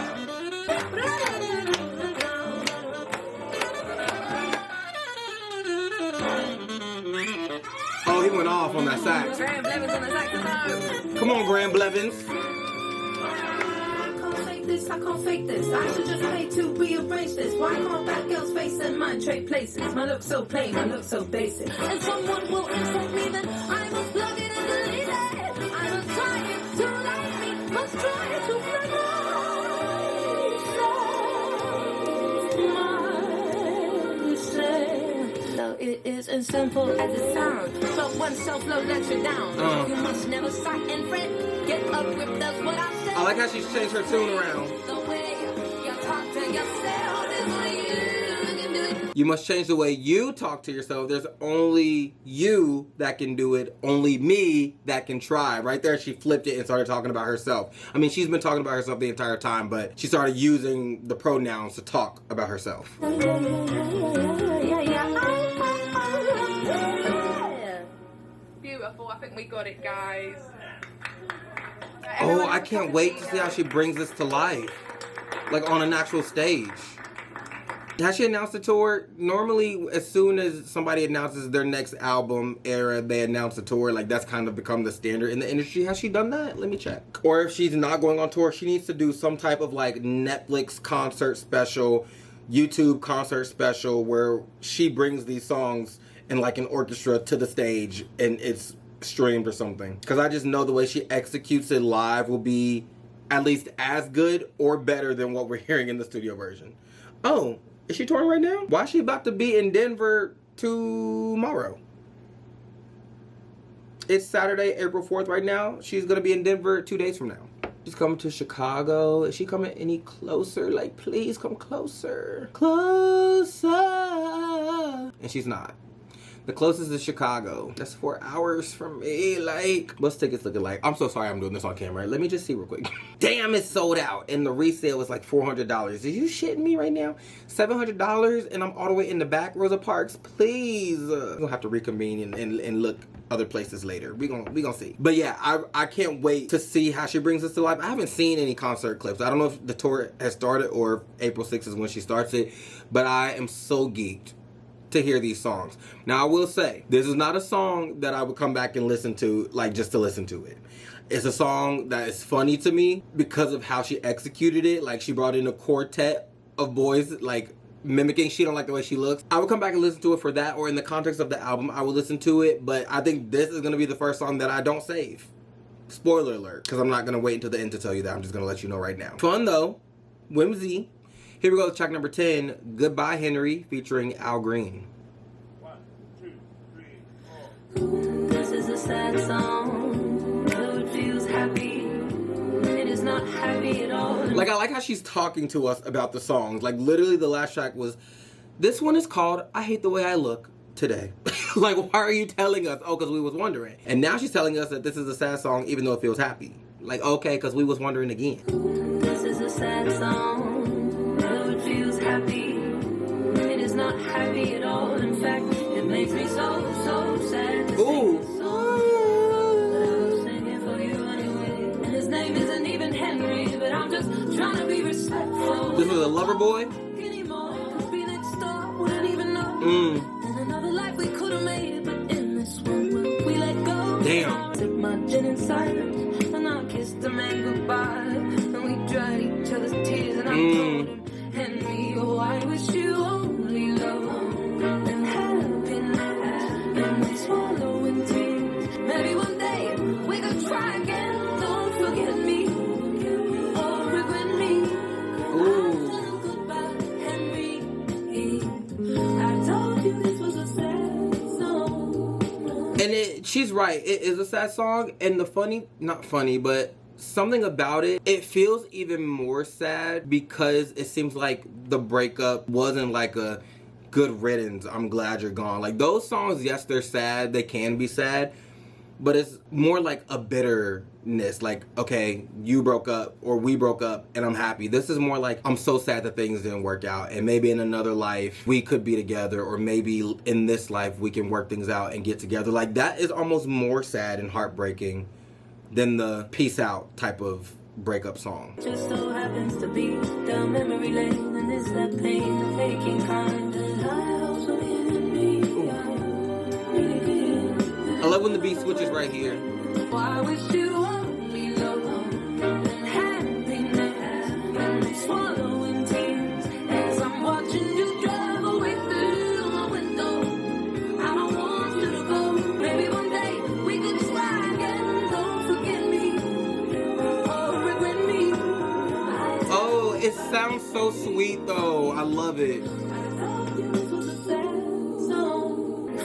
Oh, he went off on that sax. Come on, Graham Blevins. I can't fake this. I should just pay to rearrange this. Why can't that girl's face and mine trade places? My look so plain, my look so basic. And someone will insult me, then I must plug it and delete it. I must try it to like me, must try it to myself. Though it is as simple as it sounds, but when self-love lets you down, you must never sigh and fret. Get a grip, that's what I said. I like how she's changed her tune around. The way you talk to yourself is what you can do it. You must change the way you talk to yourself. There's only you that can do it. Only me that can try. Right there, she flipped it and started talking about herself. I mean, she's been talking about herself the entire time, but she started using the pronouns to talk about herself. Beautiful. I think we got it, guys. Oh, I can't wait to see how she brings this to life. like on an actual stage. Has she announced a tour? Normally, as soon as somebody announces their next album era, they announce a tour. Like, that's kind of become the standard in the industry. Has she done that? Let me check. Or if she's not going on tour, she needs to do some type of, like, Netflix concert special, YouTube concert special, where she brings these songs in, like, an orchestra to the stage, and it's streamed or something. Because I just know the way she executes it live will be at least as good or better than what we're hearing in the studio version. Oh. Is she touring right now? Why is she about to be in Denver tomorrow? It's Saturday, April 4th right now. She's going to be in Denver 2 days from now. She's coming to Chicago. Is she coming any closer? Like, please come closer. Closer. And she's not. The closest is Chicago. That's 4 hours from me. Like, what's tickets looking like? I'm so sorry I'm doing this on camera. Let me just see real quick. Damn, it's sold out. And the resale is like $400. Are you shitting me right now? $700 and I'm all the way in the back, Rosa Parks. Please. We're gonna have to reconvene and look other places later. We gonna see. But yeah, I can't wait to see how she brings us to life. I haven't seen any concert clips. I don't know if the tour has started or if April 6th is when she starts it. But I am so geeked to hear these songs. Now, I will say, this is not a song that I would come back and listen to, like, just to listen to it. It's a song that is funny to me because of how she executed it. Like, she brought in a quartet of boys, like, mimicking. She don't like the way she looks. I would come back and listen to it for that, or in the context of the album, I would listen to it, but I think this is going to be the first song that I don't save. Spoiler alert, because I'm not going to wait until the end to tell you that. I'm just going to let you know right now. Fun, though. Whimsy. Here we go with track number 10, Goodbye Henry, featuring Al Green. 1, 2, 3, 4. This is a sad song, though it feels happy. It is not happy at all. Like, I like how she's talking to us about the songs. Like, literally the last track was, this one is called I Hate the Way I Look Today. Like, why are you telling us? Oh, because we was wondering. And now she's telling us that this is a sad song even though it feels happy. Like, okay, because we was wondering again. This is a sad song, though it feels happy. It is not happy at all. In fact, it makes me so sad to sing this song. But I'll sing it for you anyway. And his name isn't even Henry, but I'm just trying to be respectful. This was a lover boy? Feeling stop, wouldn't even know. In another life we could have made it, but in this one we let go. Damn. I took my gin in silence, and I kissed the man goodbye. And we dried each other's tears, and I told him, Henry, oh, I wish you only love and happiness. And we swallowing tears. Maybe one day we could try again. Don't forget me or regret me. Ooh. Goodbye, Henry. I told you this was a sad song. And she's right. It is a sad song. And the not funny, but something about it feels even more sad because it seems like the breakup wasn't like a good riddance, I'm glad you're gone. Like, those songs, yes, they're sad. They can be sad. But it's more like a bitterness. Like, okay, you broke up or we broke up and I'm happy. This is more like, I'm so sad that things didn't work out. And maybe in another life we could be together. Or maybe in this life we can work things out and get together. Like, that is almost more sad and heartbreaking than the peace out type of breakup song. Just so happens to be down memory lane, and it's that pain, the aching kind that I also in me. I love when the beat switches right here. I wish you only love and happiness, and we swallowing tears as I'm watching you drive away through my window. I don't want you to go. Maybe one day we could try again. Don't forget me or regret me. Oh, it sounds so sweet though. I love it.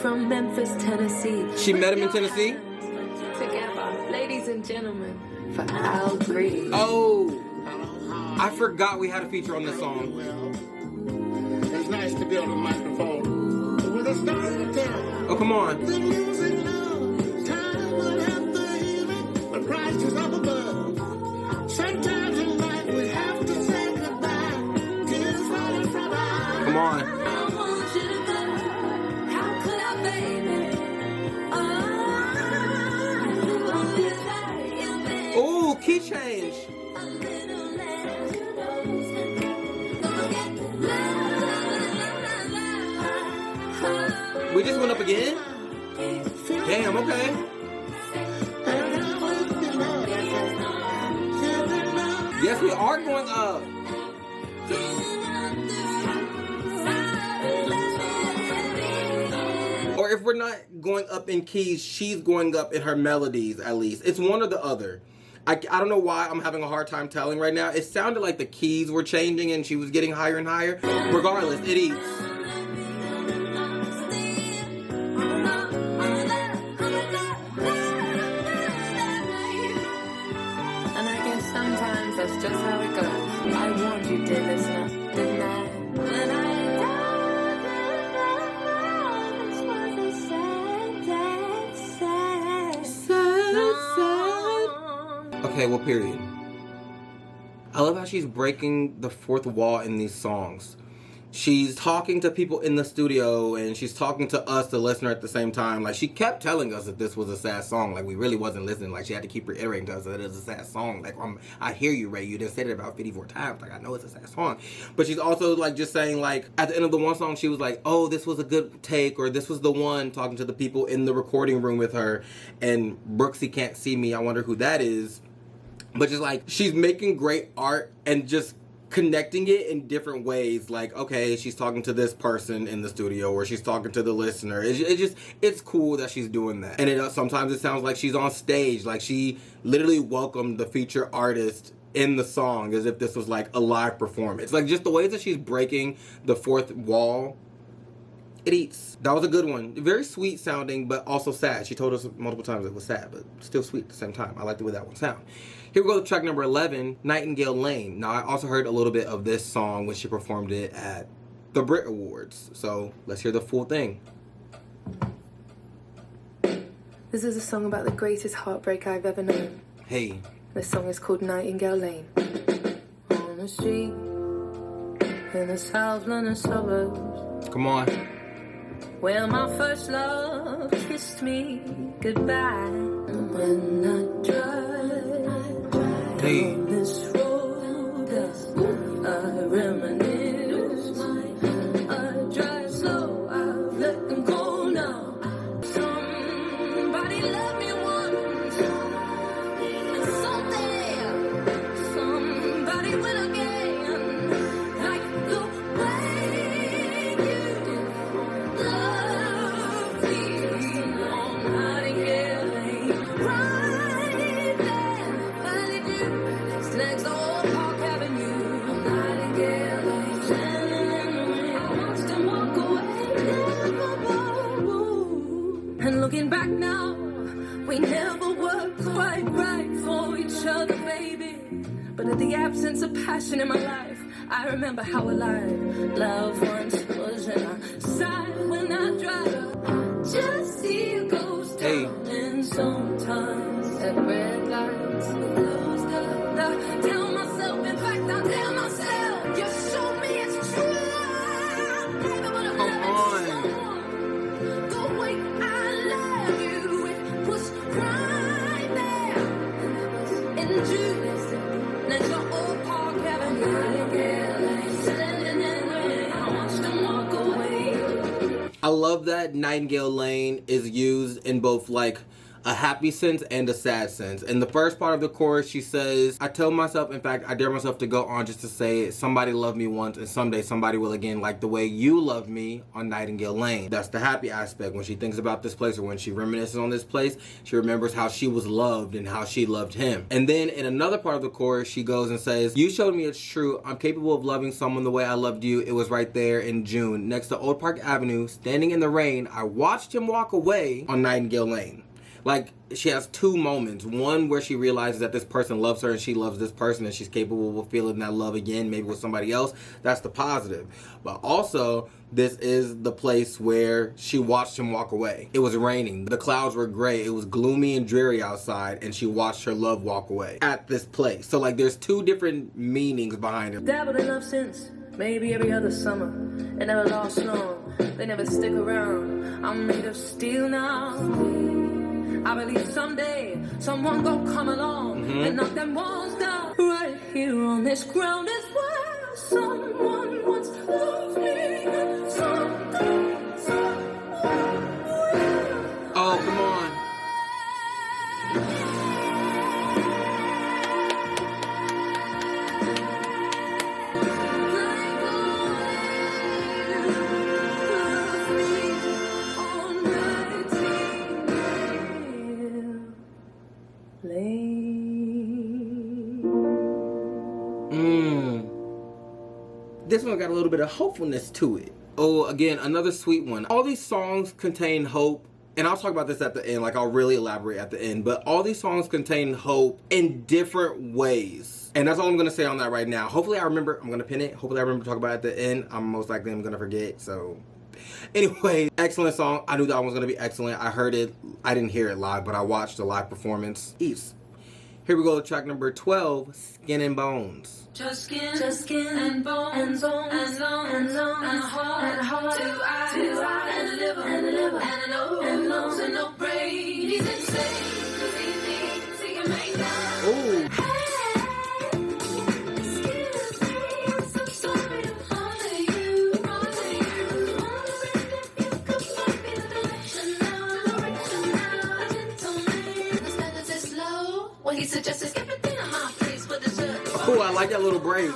From Memphis, Tennessee. She met him in Tennessee? Together, ladies and gentlemen, for Al Green. Oh, I forgot we had a feature on this song. It's nice to be on the microphone with a story to tell. Oh, come on. The music love, time will have to heal it, but Christ is up above. Sometimes in life we have to say goodbye. Tears falling from our eyes. Come on. Oh, key change. We just went up again? Damn, okay. Yes, we are going up. Or if we're not going up in keys, she's going up in her melodies, at least. It's one or the other. I don't know why I'm having a hard time telling right now. It sounded like the keys were changing and she was getting higher and higher. Regardless, it eats. And I guess sometimes that's just how it goes. I warned you, dear listener, didn't I? When I Okay, well, period. I love how she's breaking the fourth wall in these songs. She's talking to people in the studio and she's talking to us, the listener, at the same time. Like, she kept telling us that this was a sad song. Like, we really wasn't listening. Like, she had to keep reiterating to us that it was a sad song. Like, I hear you, Ray. You done said it about 54 times. Like, I know it's a sad song. But she's also, like, just saying, like, at the end of the one song, she was like, oh, this was a good take, or this was the one, talking to the people in the recording room with her. And Brooksy can't see me. I wonder who that is. But just, like, she's making great art and just connecting it in different ways. Like, okay, she's talking to this person in the studio, or she's talking to the listener. It's cool that she's doing that. And sometimes it sounds like she's on stage. Like, she literally welcomed the feature artist in the song as if this was like a live performance. Like, just the ways that she's breaking the fourth wall, it eats. That was a good one. Very sweet sounding, but also sad. She told us multiple times it was sad, but still sweet at the same time. I like the way that one sound. Here we go to track number 11, Nightingale Lane. Now, I also heard a little bit of this song when she performed it at the Brit Awards. So, let's hear the full thing. This is a song about the greatest heartbreak I've ever known. Hey. The song is called Nightingale Lane. On the street, in the South London suburbs. Come on. Where my first love kissed me goodbye. And when I drive down this road, I reminisce. I drive slow, I've let them go now. Somebody loved me once, and someday somebody will again. Like the way you love me on Nightingale Lane. Right there, valley view, next to Old Park Avenue. On Nightingale Lane, standing in the rain, I watched him walk away. And looking back now, we never were quite right for each other, baby. But in the absence of passion in my life, I remember how alive love once was. And I sigh when I drive. I just see a ghost town. And sometimes at red lights, closed up. I tell myself, in fact, I tell myself, you show me it's true. Baby, but I'm never someone the way I love you. It was right there in June. Next to Old Park Avenue. Standing in the rain, I watched them walk away. I love that Nightingale Lane is used in both, like, a happy sense and a sad sense. In the first part of the chorus, she says, I tell myself, in fact, I dare myself to go on just to say it. Somebody loved me once, and someday somebody will again, like the way you love me on Nightingale Lane. That's the happy aspect. When she thinks about this place, or when she reminisces on this place, she remembers how she was loved and how she loved him. And then in another part of the chorus, she goes and says, you showed me it's true. I'm capable of loving someone the way I loved you. It was right there in June, next to Old Park Avenue, standing in the rain. I watched him walk away on Nightingale Lane. Like, she has two moments. One where she realizes that this person loves her and she loves this person and she's capable of feeling that love again, maybe with somebody else. That's the positive. But also, this is the place where she watched him walk away. It was raining. The clouds were gray. It was gloomy and dreary outside, and she watched her love walk away at this place. So, like, there's two different meanings behind it. Dabbled in love since maybe every other summer. It never lasts long. They never stick around. I'm made of steel now. I believe someday someone gon' come along and knock them walls down. Right here on this ground is where someone once loved me. Someday, someone Oh, come on. This one got a little bit of hopefulness to it. Oh, again, another sweet one. All these songs contain hope, and I'll talk about this at the end, like I'll really elaborate at the end, but all these songs contain hope in different ways. And that's all I'm gonna say on that right now. Hopefully I remember, I'm gonna pin it. Hopefully I remember to talk about it at the end. I'm most likely gonna forget, so. Anyway, excellent song. I knew that one was gonna be excellent. I heard it, I didn't hear it live, but I watched the live performance. East. Here we go to track number 12, Skin and Bones. Just skin and bones, and heart, two eyes, and liver, and a nose, and no brain. He's insane, 'cause he thinks he can make love. Ooh. He suggested skipping in my place with the shirt. Oh, I like that little break.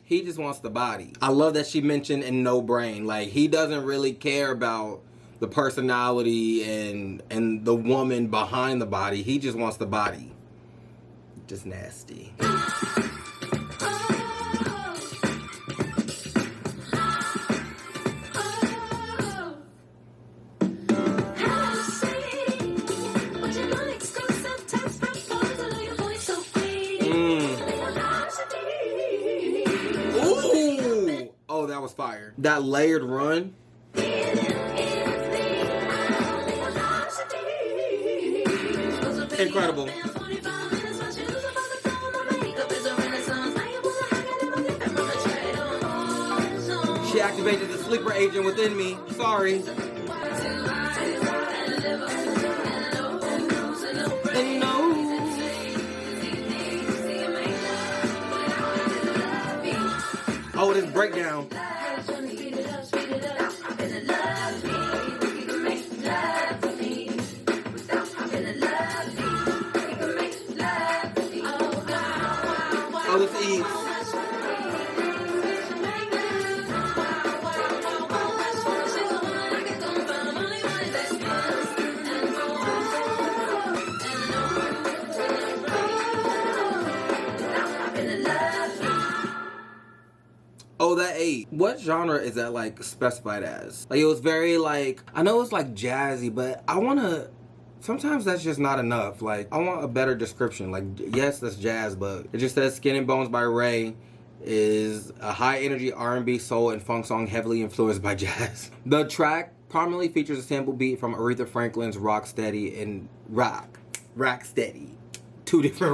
He just wants the body. I love that she mentioned and no brain. Like, he doesn't really care about the personality and the woman behind the body. He just wants the body. Just nasty. That was fire. That layered run. Incredible. She activated the sleeper agent within me. Sorry. Oh, this breakdown. Oh, this Eve. Oh, that 8. What genre is that, like, specified as? Like, it was very, like, I know it's, like, jazzy, but I want to, sometimes that's just not enough. Like, I want a better description. Like, yes, that's jazz, but it just says Skin and Bones by RAYE is a high-energy R&B, soul, and funk song heavily influenced by jazz. The track prominently features a sample beat from Aretha Franklin's Rocksteady and Rocksteady. Two different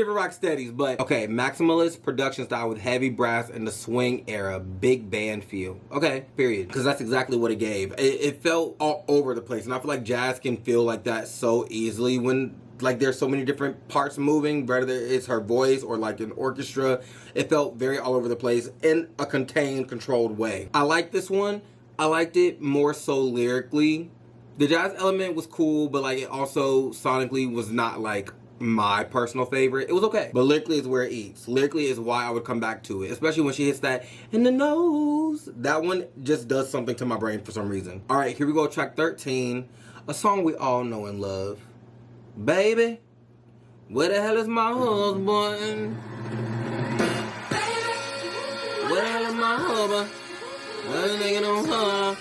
Rocksteadies, but okay, maximalist production style with heavy brass and the swing era, big band feel. Okay, period. Because that's exactly what it gave. It felt all over the place, and I feel like jazz can feel like that so easily when like there's so many different parts moving, whether it's her voice or like an orchestra. It felt very all over the place in a contained, controlled way. I like this one. I liked it more so lyrically. The jazz element was cool, but like it also sonically was not like my personal favorite. It was okay, but lyrically is where it eats. Lyrically is why I would come back to it, especially when she hits that in the nose. That one just does something to my brain for some reason. All right, here we go, track 13, a song we all know and love. Baby, where the hell is my husband? Where the hell is my husband? Where's the nigga on her?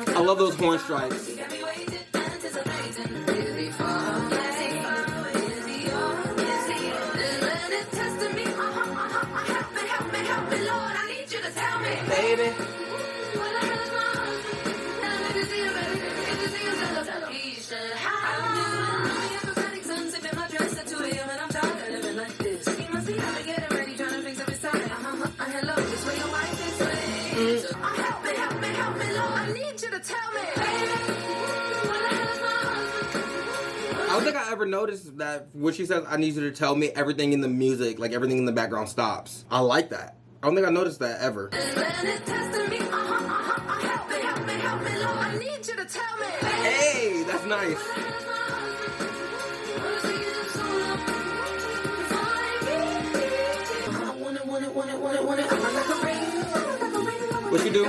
I love those horn strikes. Baby. I'm getting ready, trying to fix up his time. Hello, this way your wife is late. So, help me, Lord. I need you to tell me. I don't think I ever noticed that when she says, I need you to tell me, everything in the music, like everything in the background stops. I like that. I don't think I noticed that ever. Hey, that's nice. What you do?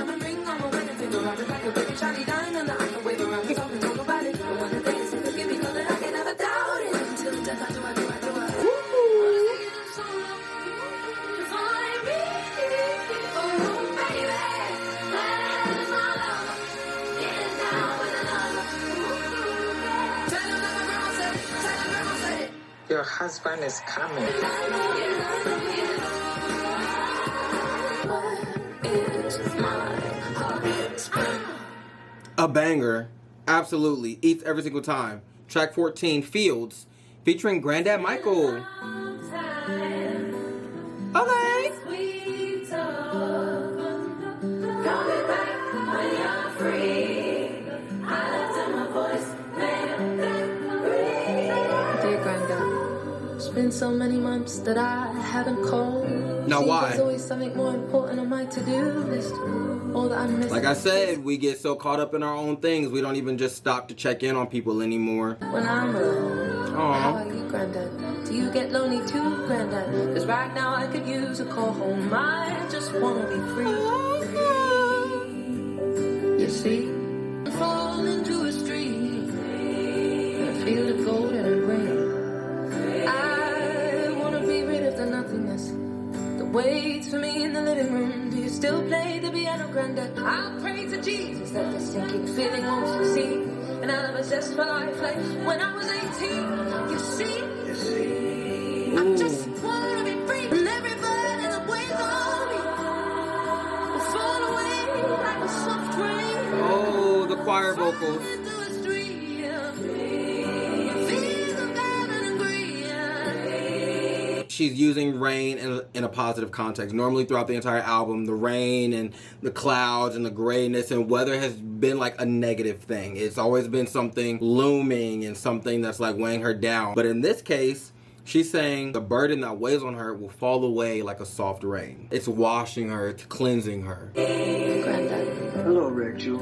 Your husband is coming. A banger. Absolutely. Eats every single time. Track 14, Fields, featuring Grandad Michael. Okay. Dear Grandad, it's been so many months that I haven't called. Now why? There's always something more important on my to-do list. All that I'm missing. Like I said, we get so caught up in our own things, we don't even just stop to check in on people anymore. When I'm alone, how are you, Grandad? Do you get lonely too, Grandad? Because right now I could use a call home. I just want to be free. You see, I'm falling into a stream, a field of gold and a rain. I want to be rid of the nothingness that waits for me in the living room. Do you still play the piano, Grandad? I'll pray to Jesus that this sinking feeling won't succeed, and I'll have a zest for life like when I was 18. You see, I just want to be free from every burden that weighs on me. Will fall away like a soft rain. Oh, the choir vocals. She's using rain in a positive context. Normally throughout the entire album, the rain and the clouds and the grayness and weather has been like a negative thing. It's always been something looming and something that's like weighing her down. But in this case, she's saying the burden that weighs on her will fall away like a soft rain. It's washing her, it's cleansing her. Hello, Rachel.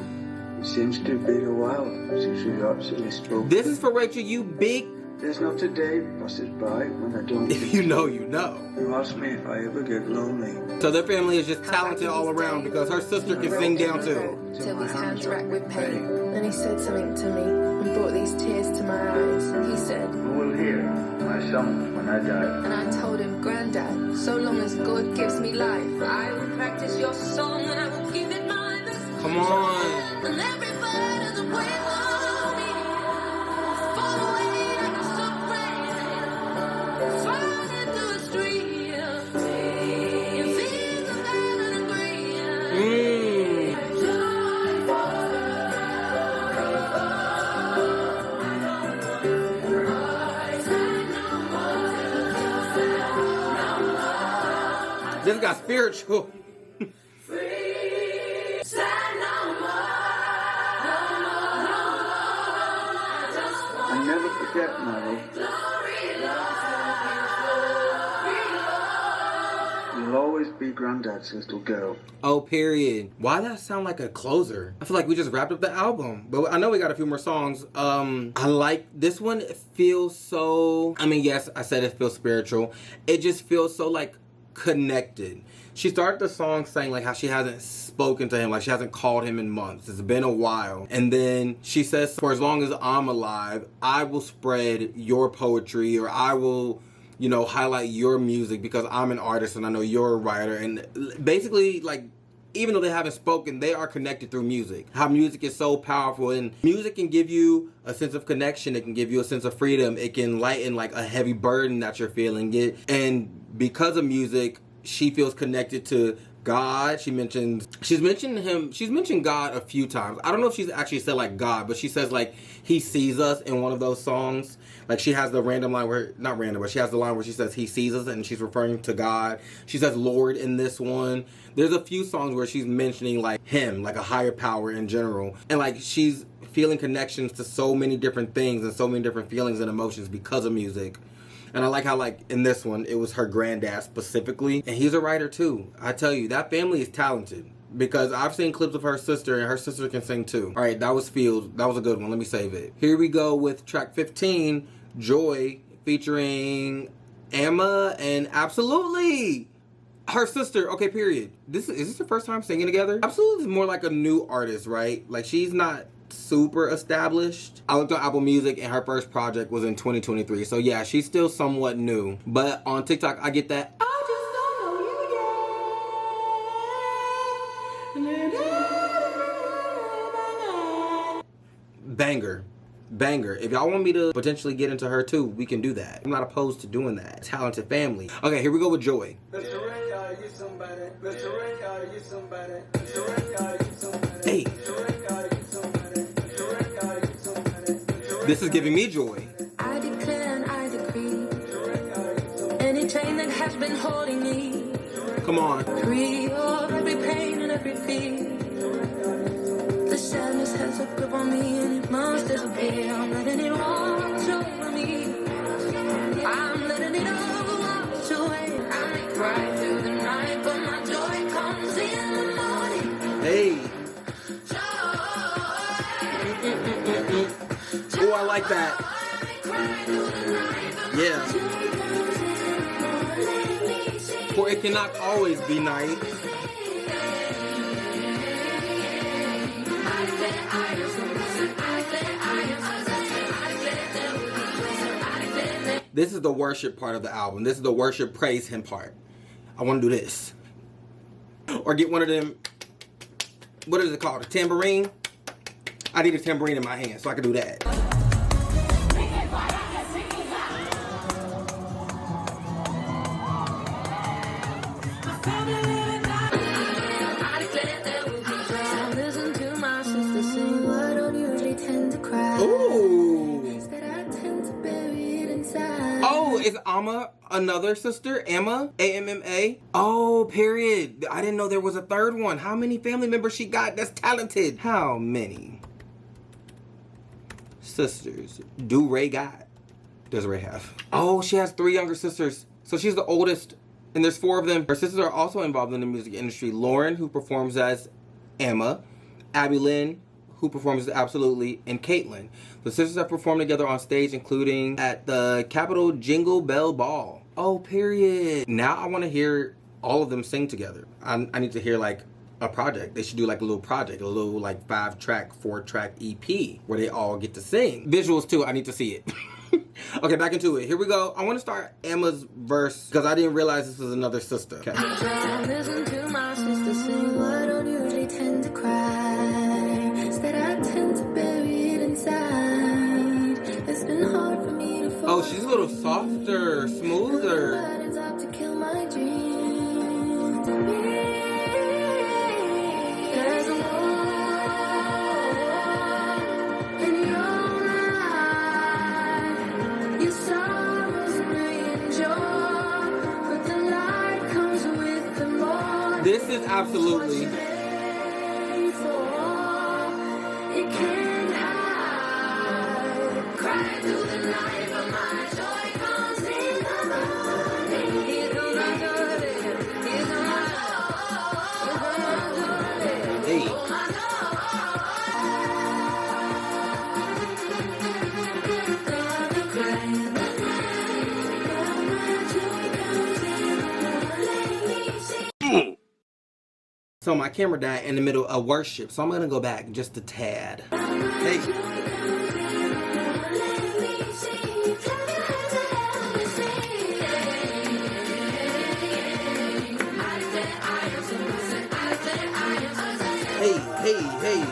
It seems to have been a while since we've actually spoken. This is for Rachel, you big... There's not a day passes by when I don't... If you know, you know. You ask me if I ever get lonely. So their family is just talented all around because her sister can sing down too. Till his hands racked with pain. And he said something to me and brought these tears to my eyes. He said, Who will hear my song when I die? And I told him, Grandad, so long as God gives me life, I will practice your song and I will give it my best. Come on. And every bird in the way on me will fall away like a soft rain. Fall into a stream. Your feet are better than green. This got spiritual. I never forget, my love. You'll always be Grandad's little girl. Oh, period. Why that sound like a closer? I feel like we just wrapped up the album. But I know we got a few more songs. I like this one. It feels so... I mean, yes, I said it feels spiritual. It just feels so, like, connected. She started the song saying like how she hasn't spoken to him, like she hasn't called him in months. It's been a while. And then she says, for as long as I'm alive, I will spread your poetry, or I will, you know, highlight your music because I'm an artist and I know you're a writer. And basically, like, even though they haven't spoken, they are connected through music. How music is so powerful, and music can give you a sense of connection. It can give you a sense of freedom. It can lighten like a heavy burden that you're feeling. And because of music, she feels connected to God. She's mentioned God a few times. I don't know if she's actually said like God, but she says like he sees us in one of those songs. Like she has the random line where, not random, but she has the line where she says he sees us and she's referring to God. She says Lord in this one. There's a few songs where she's mentioning like him, like a higher power in general. And like she's feeling connections to so many different things and so many different feelings and emotions because of music. And I like how, like, in this one, it was her granddad specifically. And he's a writer, too. I tell you, that family is talented. Because I've seen clips of her sister, and her sister can sing, too. All right, that was Field. That was a good one. Let me save it. Here we go with track 15, Joy, featuring Amma and Absolutely. Her sister, okay, period. Is this the first time singing together? Absolutely is more like a new artist, right? Like, she's not super established. I looked on Apple Music and her first project was in 2023. So yeah, she's still somewhat new. But on TikTok, I get that I just don't know you yet. Banger. Banger. If y'all want me to potentially get into her too, we can do that. I'm not opposed to doing that. Talented family. Okay, here we go with Joy. Mr. Ray, are you somebody? Mr. Ray, are you somebody? Mr. Ray, are you somebody? Hey. This is giving me joy. I declare and I decree, any chain that has been holding me, come on, free of every pain and every fear. The sadness has a grip on me and it must disappear. I'm letting it wash over me. I'm letting it all wash away. I may cry through the night, but my joy comes in the morning. Hey. Oh, I like that. Yeah. For it cannot always be night. This is the worship part of the album. This is the worship praise him part. I want to do this. Or get one of them, what is it called? A tambourine? I need a tambourine in my hand so I can do that. Oh, is Amma another sister? Amma? A-M-M-A? Oh, period. I didn't know there was a third one. How many family members she got that's talented? How many sisters do Ray got? Does Ray have? Oh, she has 3 younger sisters. So she's the oldest, and there's 4 of them. Her sisters are also involved in the music industry. Lauren, who performs as Amma, Abby Lynn, who performs as Absolutely, and Caitlin. The sisters have performed together on stage, including at the Capitol Jingle Bell Ball. Oh, period. Now I want to hear all of them sing together. I need to hear like a project. They should do like a little project, a little like 5-track, 4-track EP where they all get to sing. Visuals too, I need to see it. Okay, back into it. Here we go. I want to start Amma's verse because I didn't realize this was another sister. Okay. Listen to my sister sing. I don't usually tend to cry. Instead, I tend to bury it inside. It's been hard for me to fall. Oh, she's a little softer, smoother. It's up to kill my dreams. There's a war in your life. Your sorrows bring joy, but the light comes with the morning. This is Absolutely. It can't hide. Cry through the night, but my joy comes in the morning. Here comes my joy, here comes my joy, Hey. So my camera died in the middle of worship, so I'm gonna go back just a tad. Hey. Hey.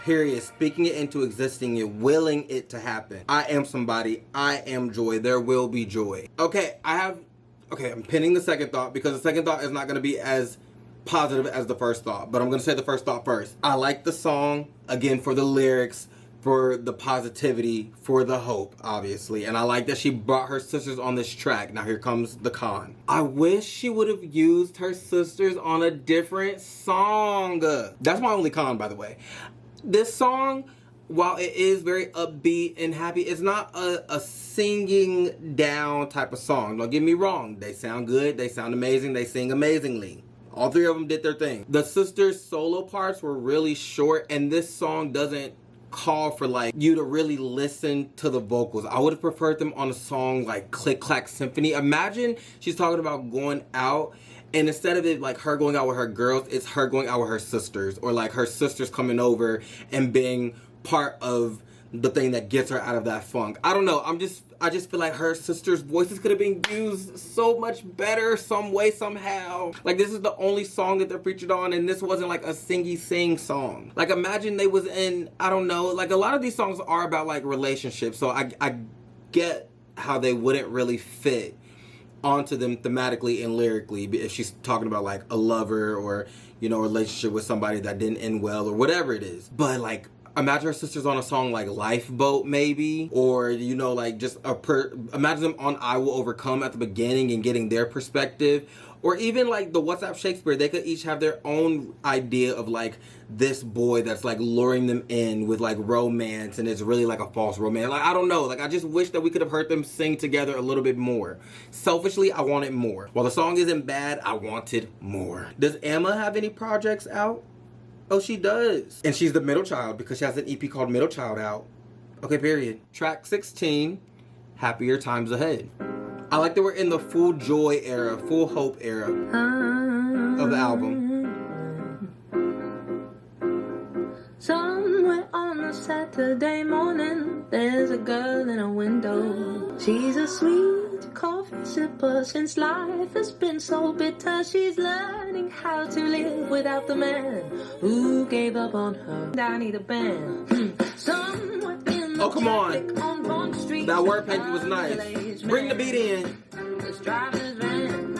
period, speaking it into existing it, willing it to happen. I am somebody, I am joy, there will be joy. Okay, I'm pinning the second thought because the second thought is not going to be as positive as the first thought, but I'm going to say the first thought first. I like the song, again, for the lyrics, for the positivity, for the hope, obviously. And I like that she brought her sisters on this track. Now here comes the con. I wish she would have used her sisters on a different song. That's my only con, by the way. This song, while it is very upbeat and happy, it's not a singing down type of song. Don't get me wrong. They sound good. They sound amazing. They sing amazingly. All three of them did their thing. The sisters' solo parts were really short, and this song doesn't call for like you to really listen to the vocals. I would have preferred them on a song like Click Clack Symphony. Imagine she's talking about going out, and instead of it like her going out with her girls, it's her going out with her sisters, or like her sisters coming over and being part of the thing that gets her out of that funk. I don't know. I just feel like her sisters' voices could have been used so much better, some way, somehow. Like, this is the only song that they're featured on, and this wasn't like a singy-sing song. Like, imagine they was in, I don't know, like a lot of these songs are about like relationships, so I get how they wouldn't really fit onto them thematically and lyrically if she's talking about like a lover or, you know, a relationship with somebody that didn't end well or whatever it is. But like, imagine her sisters on a song like Lifeboat, maybe, or, you know, like just imagine them on I Will Overcome at the beginning and getting their perspective, or even like the What's Up Shakespeare. They could each have their own idea of like this boy that's like luring them in with like romance, and it's really like a false romance. Like, I don't know, like I just wish that we could have heard them sing together a little bit more. Selfishly, I wanted more. While the song isn't bad, I wanted more. Does Amma have any projects out? Oh, she does. And she's the middle child because she has an EP called Middle Child out. Okay, period. Track 16, Happier Times Ahead. I like that we're in the full joy era, full hope era of the album. Somewhere on a Saturday morning, there's a girl in a window. She's a sweet coffee sipper. Since life has been so bitter, she's learning how to live without the man who gave up on her. I need a band. Somewhere in the come on. Bond Street, that word painting was nice. Bring the beat in. This driver's van.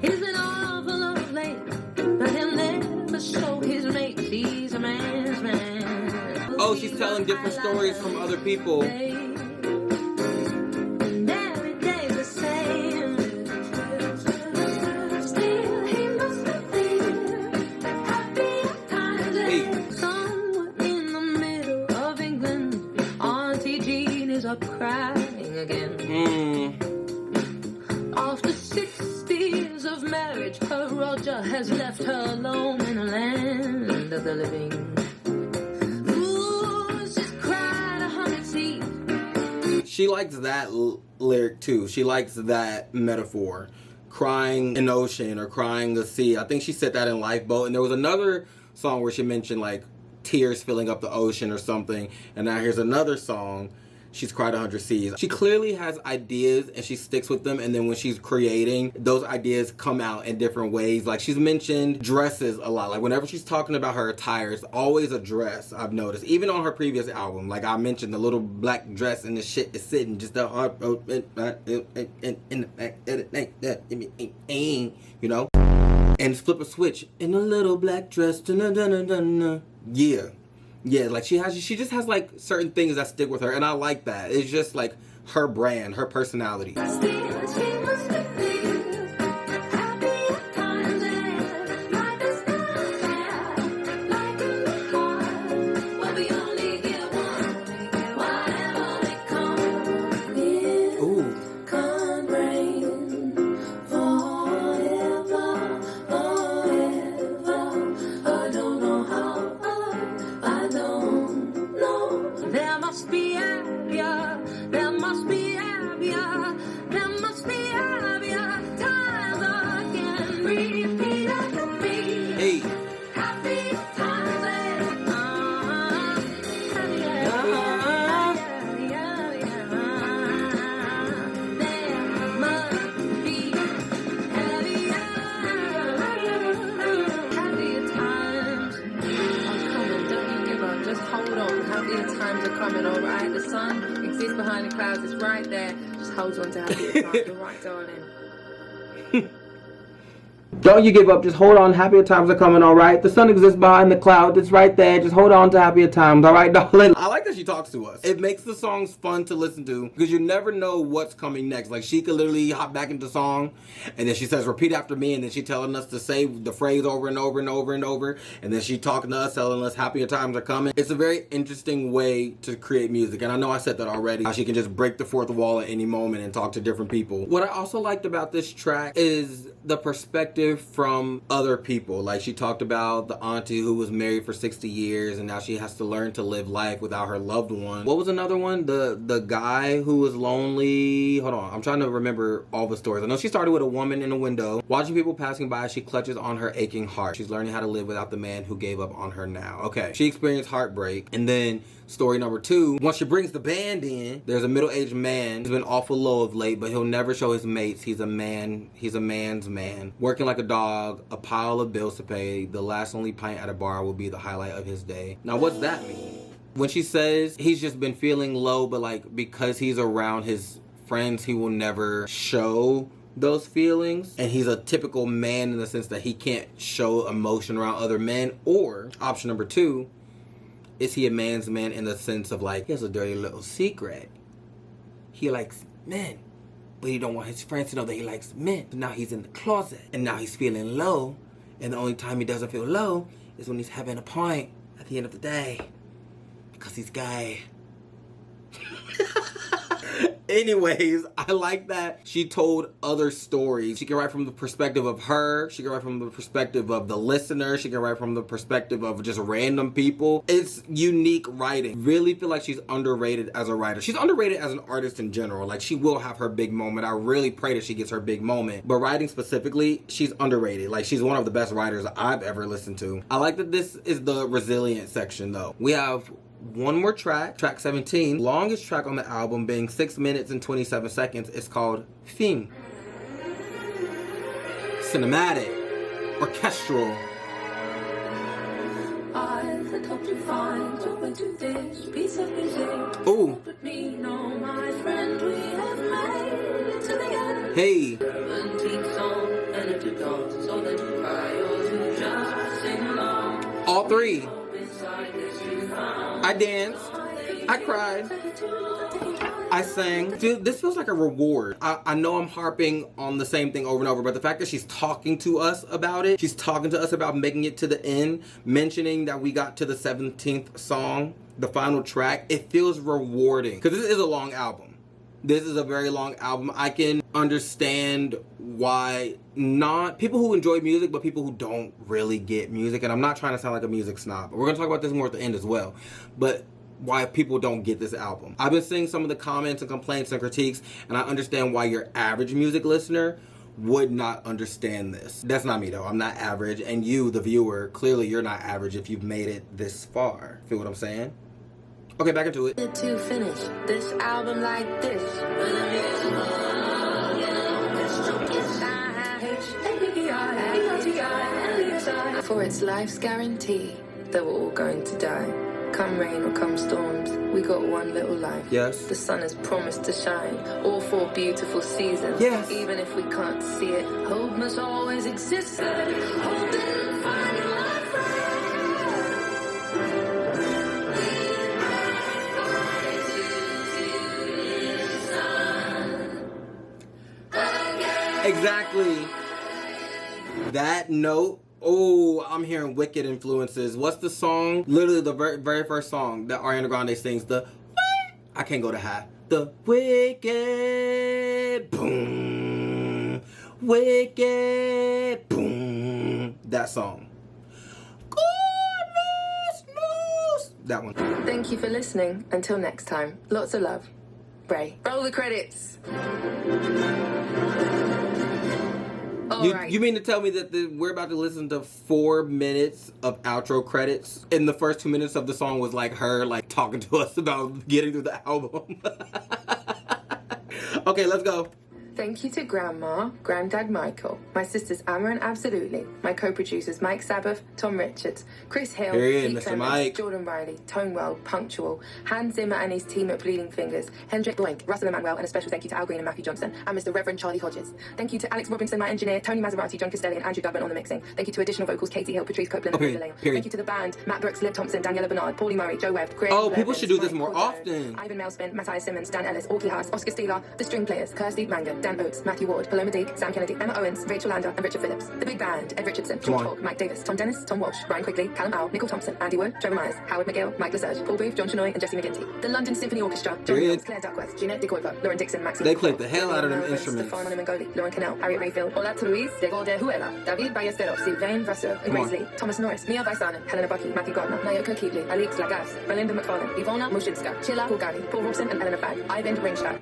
He's been all full of late, but he'll never show his mate. He's a man's man. Oh, she's telling different stories from other people. Crying again. After 6 years of marriage, her Roger has left her alone in a land of the living. Ooh, she's cried 100 tears. She likes that lyric too. She likes that metaphor. Crying an ocean or crying the sea. I think she said that in Lifeboat. And there was another song where she mentioned like tears filling up the ocean or something. And now here's another song. She's cried 100 seas. She clearly has ideas and she sticks with them, and then when she's creating, those ideas come out in different ways. Like, she's mentioned dresses a lot. Like, whenever she's talking about her attire, it's always a dress, I've noticed. Even on her previous album, like I mentioned, the little black dress and the shit is sitting just the heart you know? And flip a switch in a little black dress. Yeah. Yeah, like she just has like certain things that stick with her, and I like that. It's just like her brand, her personality. There must be happier. There must be behind the clouds, it's right there. Just hold on to happy times. You're right, darling. Don't you give up, just hold on, happier times are coming, alright? The sun exists behind the cloud, it's right there, just hold on to happier times, alright, darling? I like that she talks to us. It makes the songs fun to listen to, because you never know what's coming next. Like, she could literally hop back into song, and then she says, repeat after me, and then she telling us to say the phrase over and over and over and over, and then she talking to us, telling us happier times are coming. It's a very interesting way to create music, and I know I said that already, how she can just break the fourth wall at any moment and talk to different people. What I also liked about this track is the perspective from other people. Like, she talked about the auntie who was married for 60 years and now she has to learn to live life without her loved one. What was another one? The guy who was lonely. Hold on, I'm trying to remember all the stories. I know she started with a woman in a window. Watching people passing by, she clutches on her aching heart. She's learning how to live without the man who gave up on her now. Okay, she experienced heartbreak. And then story number 2, once she brings the band in, there's a middle-aged man who's been awful low of late, but he'll never show his mates he's a man. He's a man's man. Working like a dog, a pile of bills to pay. The last only pint at a bar will be the highlight of his day. Now, what's that mean? When she says he's just been feeling low, but like because he's around his friends, he will never show those feelings, and he's a typical man in the sense that he can't show emotion around other men. Or option number 2, is he a man's man in the sense of like, he has a dirty little secret. He likes men, but he don't want his friends to know that he likes men. So now he's in the closet, and now he's feeling low, and the only time he doesn't feel low is when he's having a pint at the end of the day, because he's gay. Anyways, I like that she told other stories. She can write from the perspective of her. She can write from the perspective of the listener. She can write from the perspective of just random people. It's unique writing. Really feel like she's underrated as a writer. She's underrated as an artist in general. Like, she will have her big moment. I really pray that she gets her big moment. But writing specifically, she's underrated. Like, she's one of the best writers I've ever listened to. I like that this is the resilient section, though. We have one more track, track 17, longest track on the album, being 6 minutes and 27 seconds. It's called Film. Cinematic, orchestral. I had hoped to find a way to this piece of music. Ooh. But me, no, my friend, we have made it to the end. Hey. Antique song, and if you don't, so then you cry or you just sing along. All 3. I danced, I cried, I sang. Dude, this feels like a reward. I know I'm harping on the same thing over and over, but the fact that she's talking to us about it, she's talking to us about making it to the end, mentioning that we got to the 17th song, the final track, it feels rewarding. Because this is a long album. This is a very long album. I can understand why not people who enjoy music, but people who don't really get music. And I'm not trying to sound like a music snob. We're going to talk about this more at the end as well. But why people don't get this album. I've been seeing some of the comments and complaints and critiques, and I understand why your average music listener would not understand this. That's not me, though. I'm not average. And you, the viewer, clearly you're not average if you've made it this far. Feel what I'm saying? Okay, back into it. To finish this album like this. For its life's guarantee that we're all going to die. Come rain or come storms, we got one little life. Yes. The sun has promised to shine all 4 beautiful seasons. Yes. Even if we can't see it, hope must always exist. Hope and find my friend. Exactly. That note. Oh, I'm hearing wicked influences. What's the song? Literally the very first song that Ariana Grande sings. The I can't go to high. The wicked boom, wicked boom. That song. Goodness knows. That one. Thank you for listening. Until next time, lots of love. Ray. Roll the credits. You mean to tell me that we're about to listen to 4 minutes of outro credits, and the first 2 minutes of the song was like her like talking to us about getting through the album? Okay, let's go. Thank you to Grandma, Grandad Michael, my sisters Amma and Absolutely, my co-producers Mike Sabbath, Tom Richards, Chris Hill, Period, Pete Mr. Clements, Mike. Jordan Riley, Tonewell, Punctual, Hans Zimmer and his team at Bleeding Fingers, Hendrik Blank, Russell Emmanuel, and a special thank you to Al Green and Matthew Johnson, and Mr. Reverend Charlie Hodges. Thank you to Alex Robinson, my engineer, Tony Maserati, John Costelli, and Andrew Dudman on the mixing. Thank you to additional vocals Katie Hill, Patrice Copeland, and Okay, Paula Leon. period. Thank you to the band, Matt Brooks, Liv Thompson, Daniela Bernard, Paulie Murray, Joe Webb, Greg Oh, people Blevins, should do this Mike more Cordone, often. Ivan Melspin, Matthias Simmons, Dan Ellis, Orky Haas, Oscar Stieler, The String Players, Kirsty Mangan, Dan Oates, Matthew Ward, Paloma Deek, Sam Kennedy, Emma Owens, Rachel Lander, and Richard Phillips. The Big Band, Ed Richardson, George Hawk, Mike Davis, Tom Dennis, Tom Walsh, Brian Quigley, Callum Owl, Nicole Thompson, Andy Wood, Trevor Myers, Howard McGill, Mike Lesage, Paul Booth, John Chenoy, and Jesse McGinty. The London Symphony Orchestra, John Period. Mills, Claire Duckworth, Jeanette de Kuiper, Lauren Dixon, Maxine. They played the hell out of them Melvin, instruments. Stefano Mengoli, Lauren Cannell, Harriet Rayfield, Ola Luis, Diego de Huela, David Ballesteros, Sylvain Vasseur, and Grace Lee, Thomas Norris, Mia Vaisanen, Helena Bucky, Matthew Gardner, Nayoka Keatley, Alix Lagas, Belinda McFarlane, Ivona Mushinska, Chilla Kulgani, Paul Robson, and Eleanor Fagg, Ivan Ringstadt.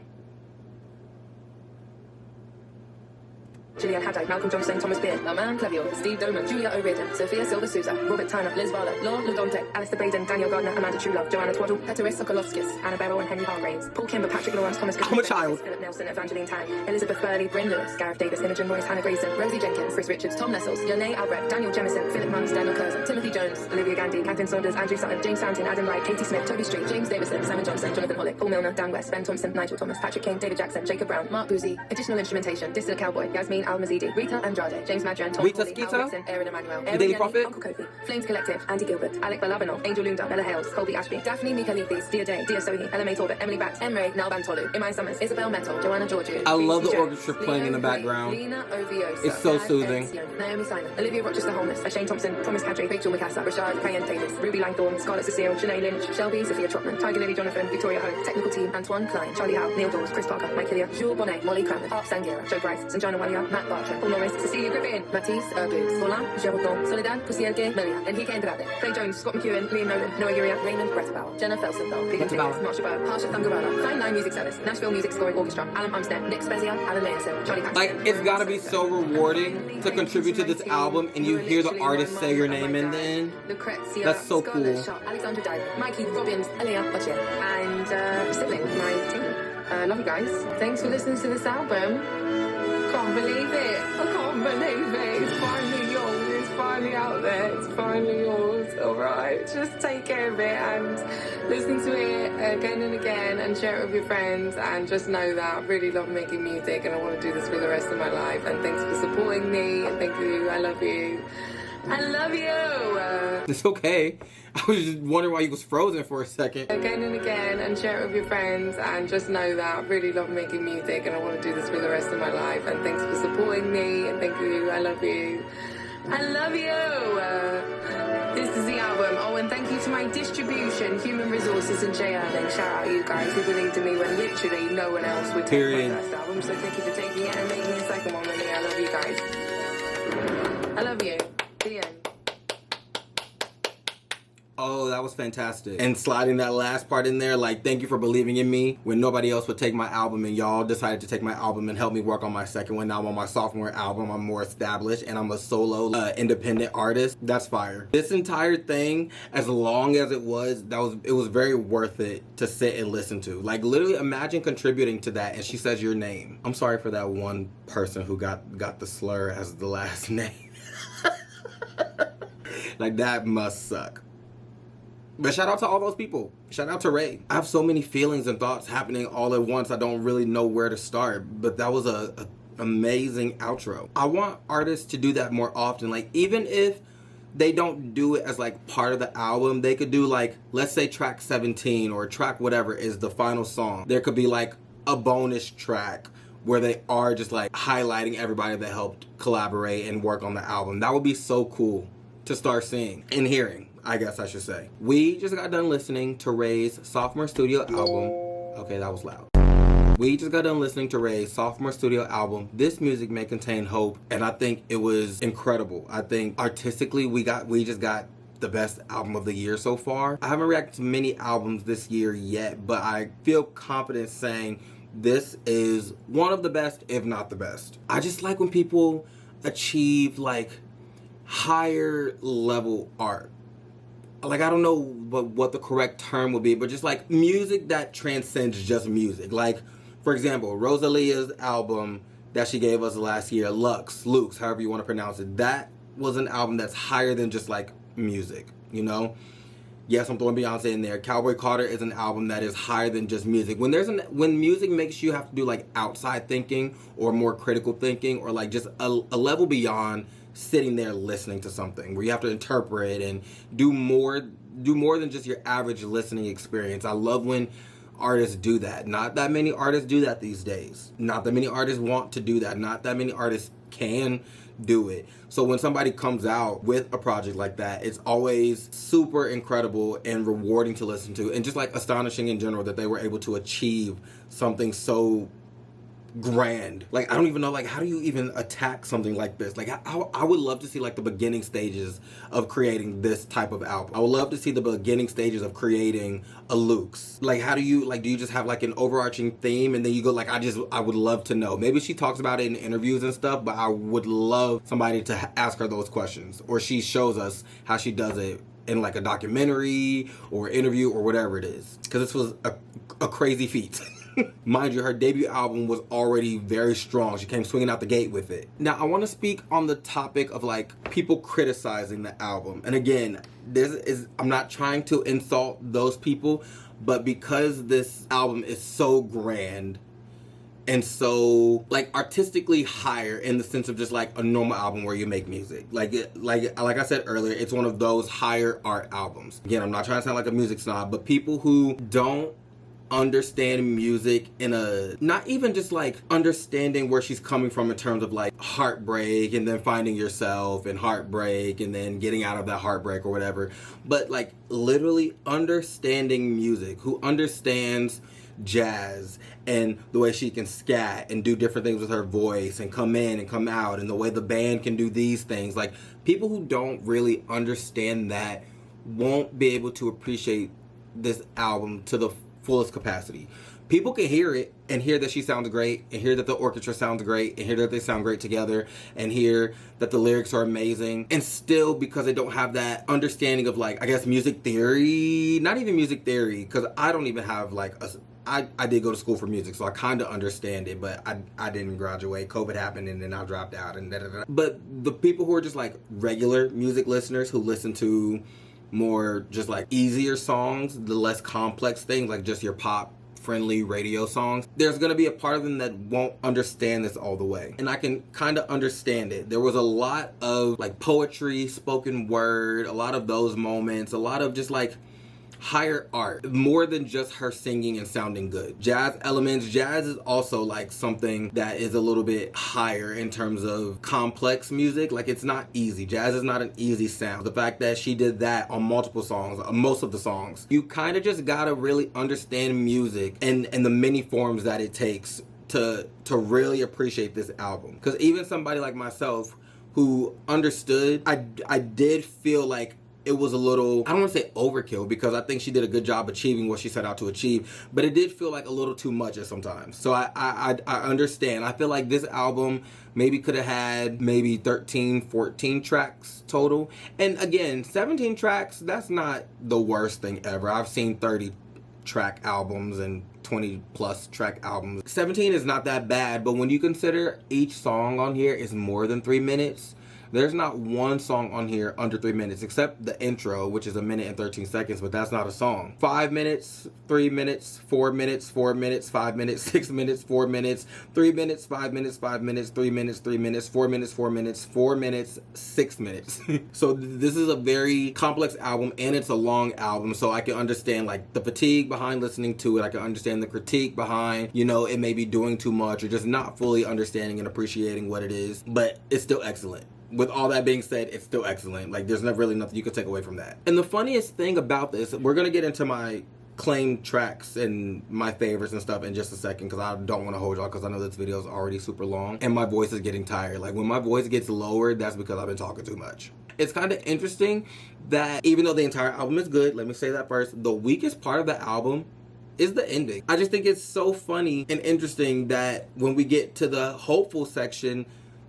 Gillian Haddad, Malcolm Johnson, Thomas Beard, Norman Clavier, Steve Doman, Julia O'Riordan, Sophia Silva Souza, Robert Turner, Liz Varler, Laura Ludonte, Alistair Baden, Daniel Gardner, Amanda Truelove, Joanna Twaddle, Peteris Sokolovskis, Anna Barrow, and Henry Hargraves, Paul Kimber, Patrick Lawrence, Thomas I'm a child. Philip Nelson, Evangeline Tang, Elizabeth Burley, Bryn Lewis, Gareth Davis, Imogen Royce, Hannah Grayson, Rosie Jenkins, Chris Richards, Tom Nessels, Yone Albrecht, Daniel Jemison, Philip Munns, Daniel Curzon, Timothy Jones, Olivia Gandhi, Catherine Saunders, Andrew Sutton, James Fountain, Adam Wright, Katie Smith, Toby Street, James Davison, Simon Johnson, Jonathan Hollick, Paul Milner, Dan West, Ben Thompson, Nigel Thomas, Patrick Kane, David Jackson, Jacob Brown, Mark Boozy, additional instrumentation, Dissident Cowboy, Yasmin Al-Mazidi, Rita Andrade, James Madran, Tom Rita Hawley, Skeeter? Al Dixon, Aaron Emanuel, The Daily Prophet? Uncle Kofi, Flames Collective, Andy Gilbert, Alec Balabanov, Angel Lunda, Ella Hales, Colby Ashby, Daphne Mikalithis, Dia Day, Dia Sohi, Ella Torbett, Emily Batt, Emre, Nalban Tolu, Imai Summers, Isabel Metal, Joanna Georgiou. I love the Tracy orchestra Jones, playing in the Leo background. Lena Oviosa, It's so Brad soothing. Encion, Naomi Simon, Olivia Rochester Holness, Shane Thompson, Thomas Cadre, Rachel McCassa, Rashad Cayenne Davis, Ruby Langthorne, Scarlett Cecile, Shanae Lynch, Shelby, Sophia Trotman, Tiger Lily Jonathan, Victoria Ho, Technical Team, Antoine Klein, Charlie Howe, Neil Dawes, Chris Parker, Mike Hillier, Jules Bonnet, Molly Cramer, Art Sangira, Joe Bryce, Sanjana Walia, Matt Barcher, Paul Norris, Cecilia Griffin, Matisse Erbuds, Roland, Geraldon, Soledad, Pusielke, Melia, Enrique Andrade, Clay Jones, Scott McEwen, Liam Nolan, Noah Uria, Raymond Brettabauer, Jenna Felsenthal, Big Tickets, Marsha Bow, Harsha Thungarala, Fine Line Music Service, Nashville Music Scoring Orchestra, Alan Umstead, Nick Spezia, Alan Mayerson, Charlie Paxton. Like, it's gotta be so rewarding to contribute to this album and you hear the artist say your name in the end. Lucrezia, That's so Scarlett cool. Sharp, Alexandra Dye, Mikey Robbins, Elia Oche, and Sibling, my team. Love you guys. Thanks for listening to this album. Can't believe it. I can't believe it. It's finally yours. It's finally out there. It's finally yours. Alright. Just take care of it and listen to it again and again and share it with your friends and just know that I really love making music and I want to do this for the rest of my life. And thanks for supporting me and thank you. I love you. I love you. It's okay. I was just wondering why you was frozen for a second. Again and again and share it with your friends and just know that I really love making music and I want to do this for the rest of my life and thanks for supporting me and thank you. I love you. I love you. This is the album. Oh, and thank you to my distribution, Human Resources and Jay Erling. Shout out you guys who believed in me when literally no one else would take my first album. So thank you for taking it and making it a second one with me. I love you guys. I love you. The end. Oh, that was fantastic. And sliding that last part in there, like, thank you for believing in me when nobody else would take my album and y'all decided to take my album and help me work on my second one. Now I'm on my sophomore album. I'm more established and I'm a solo independent artist. That's fire. This entire thing, as long as it was very worth it to sit and listen to. Like, literally imagine contributing to that and she says your name. I'm sorry for that one person who got the slur as the last name. Like, that must suck. But shout out to all those people. Shout out to RAYE. I have so many feelings and thoughts happening all at once. I don't really know where to start. But that was a amazing outro. I want artists to do that more often. Like, even if they don't do it as like part of the album, they could do like, let's say track 17 or track whatever is the final song. There could be like a bonus track where they are just like highlighting everybody that helped collaborate and work on the album. That would be so cool to start seeing and hearing, I guess I should say. We just got done listening to RAYE's sophomore studio album. Okay, that was loud. We just got done listening to RAYE's sophomore studio album. This music may contain hope, and I think it was incredible. I think artistically, we just got the best album of the year so far. I haven't reacted to many albums this year yet, but I feel confident saying this is one of the best, if not the best. I just like when people achieve like higher level art. Like, I don't know what the correct term would be, but just like music that transcends just music. Like For example, Rosalia's album that she gave us last year, Lux, however you want to pronounce it, that was an album that's higher than just like music, you know? Yes, I'm throwing Beyonce in there. Cowboy Carter is an album that is higher than just music. When music makes you have to do like outside thinking or more critical thinking or like just a level beyond sitting there listening to something where you have to interpret and do more than just your average listening experience. I love when artists do that. Not that many artists do that these days. Not that many artists want to do that. Not that many artists can do it. So when somebody comes out with a project like that, it's always super incredible and rewarding to listen to, and just like astonishing in general that they were able to achieve something so grand. Like, I don't even know, like, how do you even attack something like this? Like, I would love to see like the beginning stages of creating this type of album. I would love to see the beginning stages of creating a Luke's. Like, how do you just have like an overarching theme and then you go like, I would love to know. Maybe she talks about it in interviews and stuff, but I would love somebody to ask her those questions, or she shows us how she does it in like a documentary or interview or whatever it is, because this was a crazy feat. Mind you, her debut album was already very strong. She came swinging out the gate with it. Now, I want to speak on the topic of like people criticizing the album. And again, I'm not trying to insult those people, but because this album is so grand and so like artistically higher in the sense of just like a normal album where you make music. Like I said earlier, it's one of those higher art albums. Again, I'm not trying to sound like a music snob, but people who don't understand music in a, not even just like understanding where she's coming from in terms of like heartbreak and then finding yourself and heartbreak and then getting out of that heartbreak or whatever, but like literally understanding music, who understands jazz and the way she can scat and do different things with her voice and come in and come out and the way the band can do these things. Like, people who don't really understand that won't be able to appreciate this album to the fullest capacity. People can hear it and hear that she sounds great and hear that the orchestra sounds great and hear that they sound great together and hear that the lyrics are amazing, and still, because they don't have that understanding of like, I guess, music theory, not even music theory, because I don't even have like I did go to school for music, so I kind of understand it, but I didn't graduate. COVID happened and then I dropped out and da-da-da. But the people who are just like regular music listeners who listen to more just like easier songs, the less complex things, like just your pop friendly radio songs, there's gonna be a part of them that won't understand this all the way. And I can kind of understand it. There was a lot of like poetry, spoken word, a lot of those moments, a lot of just like higher art, more than just her singing and sounding good. Jazz elements. Jazz is also like something that is a little bit higher in terms of complex music. Like, it's not easy. Jazz is not an easy sound. The fact that she did that on multiple songs, most of the songs, you kind of just gotta really understand music and the many forms that it takes to really appreciate this album. Because even somebody like myself who understood, I did feel like it was a little, I don't want to say overkill, because I think she did a good job achieving what she set out to achieve, but it did feel like a little too much at sometimes. So I understand. I feel like this album maybe could have had maybe 13, 14 tracks total. And again, 17 tracks, that's not the worst thing ever. I've seen 30 track albums and 20 plus track albums. 17 is not that bad, but when you consider each song on here is more than 3 minutes, there's not one song on here under 3 minutes, except the intro, which is 1 minute and 13 seconds, but that's not a song. 5 minutes, 3 minutes, 4 minutes, 4 minutes, 5 minutes, 6 minutes, 4 minutes, 3 minutes, 5 minutes, 5 minutes, 3 minutes, 3 minutes, 4 minutes, 4 minutes, 4 minutes, 6 minutes. So this is a very complex album, and it's a long album, so I can understand like the fatigue behind listening to it. I can understand the critique behind, you know, it may be doing too much or just not fully understanding and appreciating what it is, but it's still excellent. With all that being said, it's still excellent. Like, there's not really nothing you can take away from that. And the funniest thing about this, we're going to get into my claimed tracks and my favorites and stuff in just a second, because I don't want to hold y'all, because I know this video is already super long and my voice is getting tired. Like, when my voice gets lowered, that's because I've been talking too much. It's kind of interesting that even though the entire album is good, let me say that first, the weakest part of the album is the ending. I just think it's so funny and interesting that when we get to the hopeful section,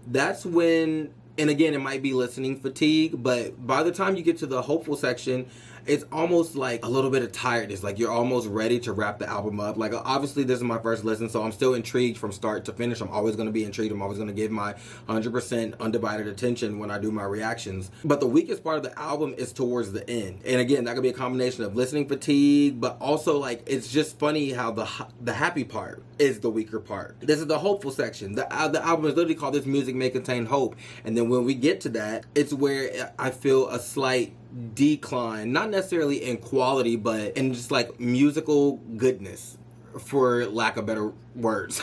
that's when, and again, it might be listening fatigue, but by the time you get to the hopeful section, it's almost like a little bit of tiredness. Like you're almost ready to wrap the album up. Like obviously this is my first listen, so I'm still intrigued from start to finish. I'm always going to be intrigued. I'm always going to give my 100% undivided attention when I do my reactions. But the weakest part of the album is towards the end. And again, that could be a combination of listening fatigue, but also like it's just funny how the happy part is the weaker part. This is the hopeful section. The album is literally called This Music May Contain Hope. And then when we get to that, it's where I feel a slight decline, not necessarily in quality, but in just like musical goodness, for lack of better words.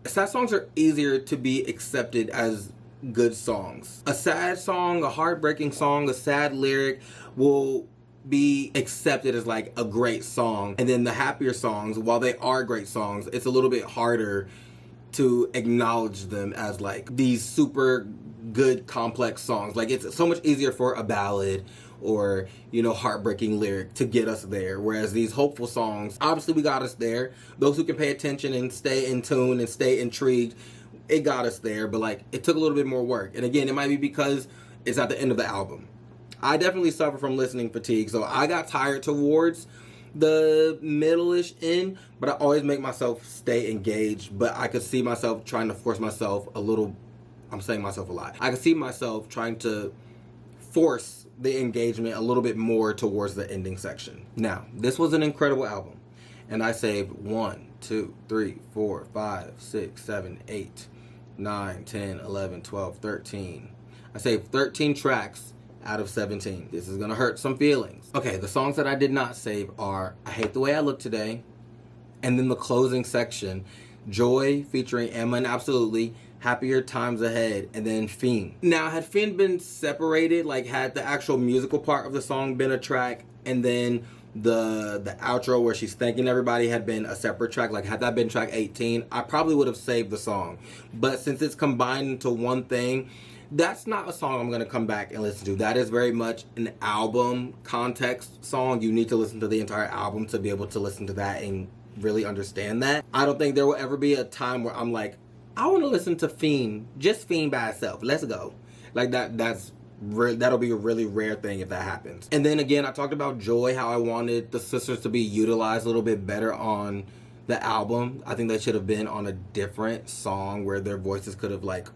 Sad songs are easier to be accepted as good songs. A sad song, a heartbreaking song, a sad lyric will be accepted as like a great song. And then the happier songs, while they are great songs, it's a little bit harder to acknowledge them as like these super good complex songs. Like it's so much easier for a ballad or, you know, heartbreaking lyric to get us there, whereas these hopeful songs, obviously we got us there. Those who can pay attention and stay in tune and stay intrigued, it got us there, but like it took a little bit more work. And again, it might be because it's at the end of the album. I definitely suffer from listening fatigue, so I got tired towards the middle-ish end, but I always make myself stay engaged. But I could see myself trying to force myself a little, I'm saying myself a lot. I could see myself trying to force the engagement a little bit more towards the ending section. Now, this was an incredible album, and I saved 1, 2, 3, 4, 5, 6, 7, 8, 9, 10, 11, 12, 13. I saved 13 tracks out of 17. This is gonna hurt some feelings. Okay, the songs that I did not save are I Hate the Way I Look Today, and then the closing section, Joy featuring Amma Absolutely, Happier Times Ahead, and then Fiend. Now, had Fiend been separated, like had the actual musical part of the song been a track, and then the outro where she's thanking everybody had been a separate track, like had that been track 18, I probably would have saved the song. But since it's combined into one thing, that's not a song I'm going to come back and listen to. That is very much an album context song. You need to listen to the entire album to be able to listen to that and really understand that. I don't think there will ever be a time where I'm like, I want to listen to Fiend, just Fiend by itself. Let's go. Like that'll be a really rare thing if that happens. And then again, I talked about Joy, how I wanted the sisters to be utilized a little bit better on the album. I think they should have been on a different song where their voices could have like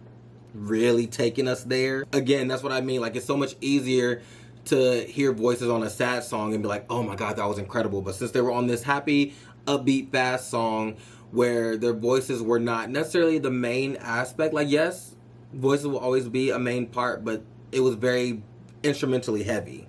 really taken us there. Again, that's what I mean. Like it's so much easier to hear voices on a sad song and be like, oh my God, that was incredible. But since they were on this happy, upbeat, fast song where their voices were not necessarily the main aspect, like yes, voices will always be a main part, but it was very instrumentally heavy.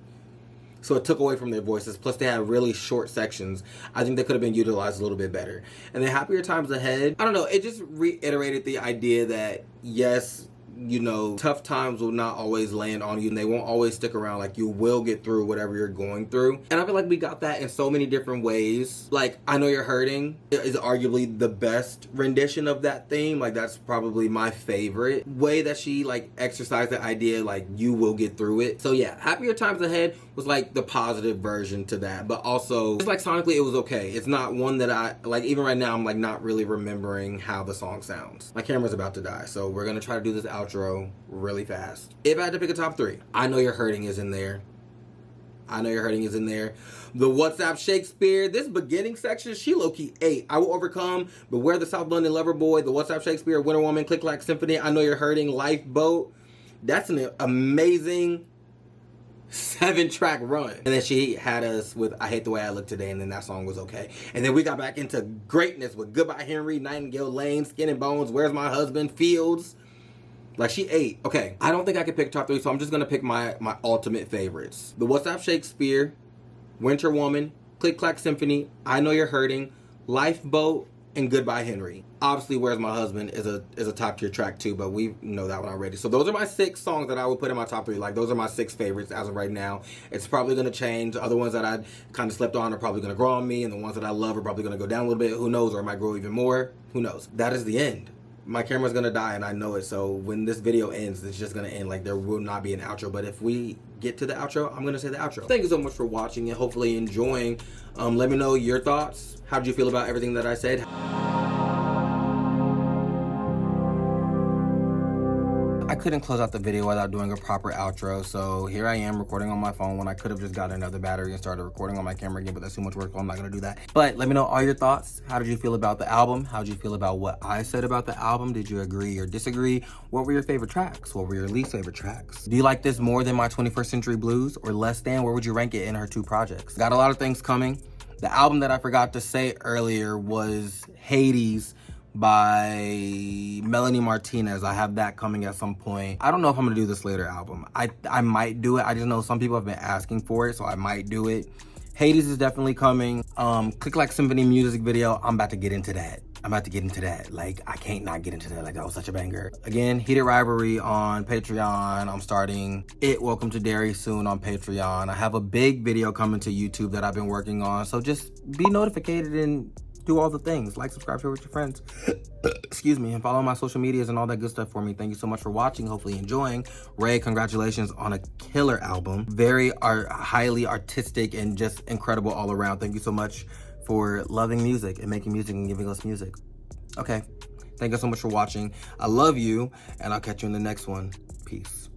So it took away from their voices. Plus they had really short sections. I think they could have been utilized a little bit better. And then Happier Times Ahead, I don't know, it just reiterated the idea that yes, you know, tough times will not always land on you and they won't always stick around. Like you will get through whatever you're going through. And I feel like we got that in so many different ways. Like I Know You're Hurting is arguably the best rendition of that theme. Like that's probably my favorite way that she like exercised the idea like you will get through it. So yeah, Happier Times Ahead was like the positive version to that, but also just like sonically it was okay. It's not one that I like. Even right now I'm like not really remembering how the song sounds. My camera's about to die, so we're gonna try to do this outro really fast. If I had to pick a top 3, I Know You're Hurting is in there. I Know You're Hurting is in there. The WhatsApp Shakespeare, this beginning section, she low-key ate. I Will Overcome, Beware the South London Lover Boy, the WhatsApp Shakespeare, Winter Woman, Click Clack Symphony, I Know You're Hurting, Lifeboat. That's an amazing 7-track run. And then she had us with I Hate the Way I Look Today, and then that song was okay. And then we got back into greatness with Goodbye Henry, Nightingale Lane, Skin and Bones, Where's My Husband, Fields. Like she ate. Okay, I don't think I could pick top 3, so I'm just gonna pick my ultimate favorites. The WhatsApp Shakespeare, Winter Woman, Click Clack Symphony, I Know You're Hurting, Lifeboat, and Goodbye Henry. Obviously, Where's My Husband is a top tier track too, but we know that one already. So those are my 6 songs that I would put in my top 3. Like those are my 6 favorites as of right now. It's probably gonna change. The other ones that I kind of slept on are probably gonna grow on me, and the ones that I love are probably gonna go down a little bit. Who knows? Or it might grow even more. Who knows? That is the end. My camera's gonna die and I know it, so when this video ends, it's just gonna end. Like there will not be an outro, but if we get to the outro, I'm gonna say the outro. Thank you so much for watching and hopefully enjoying. Let me know your thoughts. How did you feel about everything that I said? I couldn't close out the video without doing a proper outro, so here I am recording on my phone when I could have just got another battery and started recording on my camera again, but that's too much work, so I'm not gonna do that. But let me know all your thoughts. How did you feel about the album? How did you feel about what I said about the album? Did you agree or disagree? What were your favorite tracks? What were your least favorite tracks? Do you like this more than my 21st Century Blues or less than? Where would you rank it in her 2 projects? Got a lot of things coming. The album that I forgot to say earlier was Hades by Melanie Martinez. I have that coming at some point. I don't know if I'm gonna do this later album. I might do it. I just know some people have been asking for it, so I might do it. Hades is definitely coming. Clack Symphony music video, I'm about to get into that. Like, I can't not get into that. Like, that was such a banger. Again, Heated Rivalry on Patreon. I'm starting It Welcome to Derry soon on Patreon. I have a big video coming to YouTube that I've been working on. So just be notified and do all the things. Like, subscribe, share with your friends. Excuse me. And follow my social medias and all that good stuff for me. Thank you so much for watching. Hopefully enjoying. RAYE, congratulations on a killer album. Very highly artistic and just incredible all around. Thank you so much for loving music and making music and giving us music. Okay. Thank you so much for watching. I love you, and I'll catch you in the next one. Peace.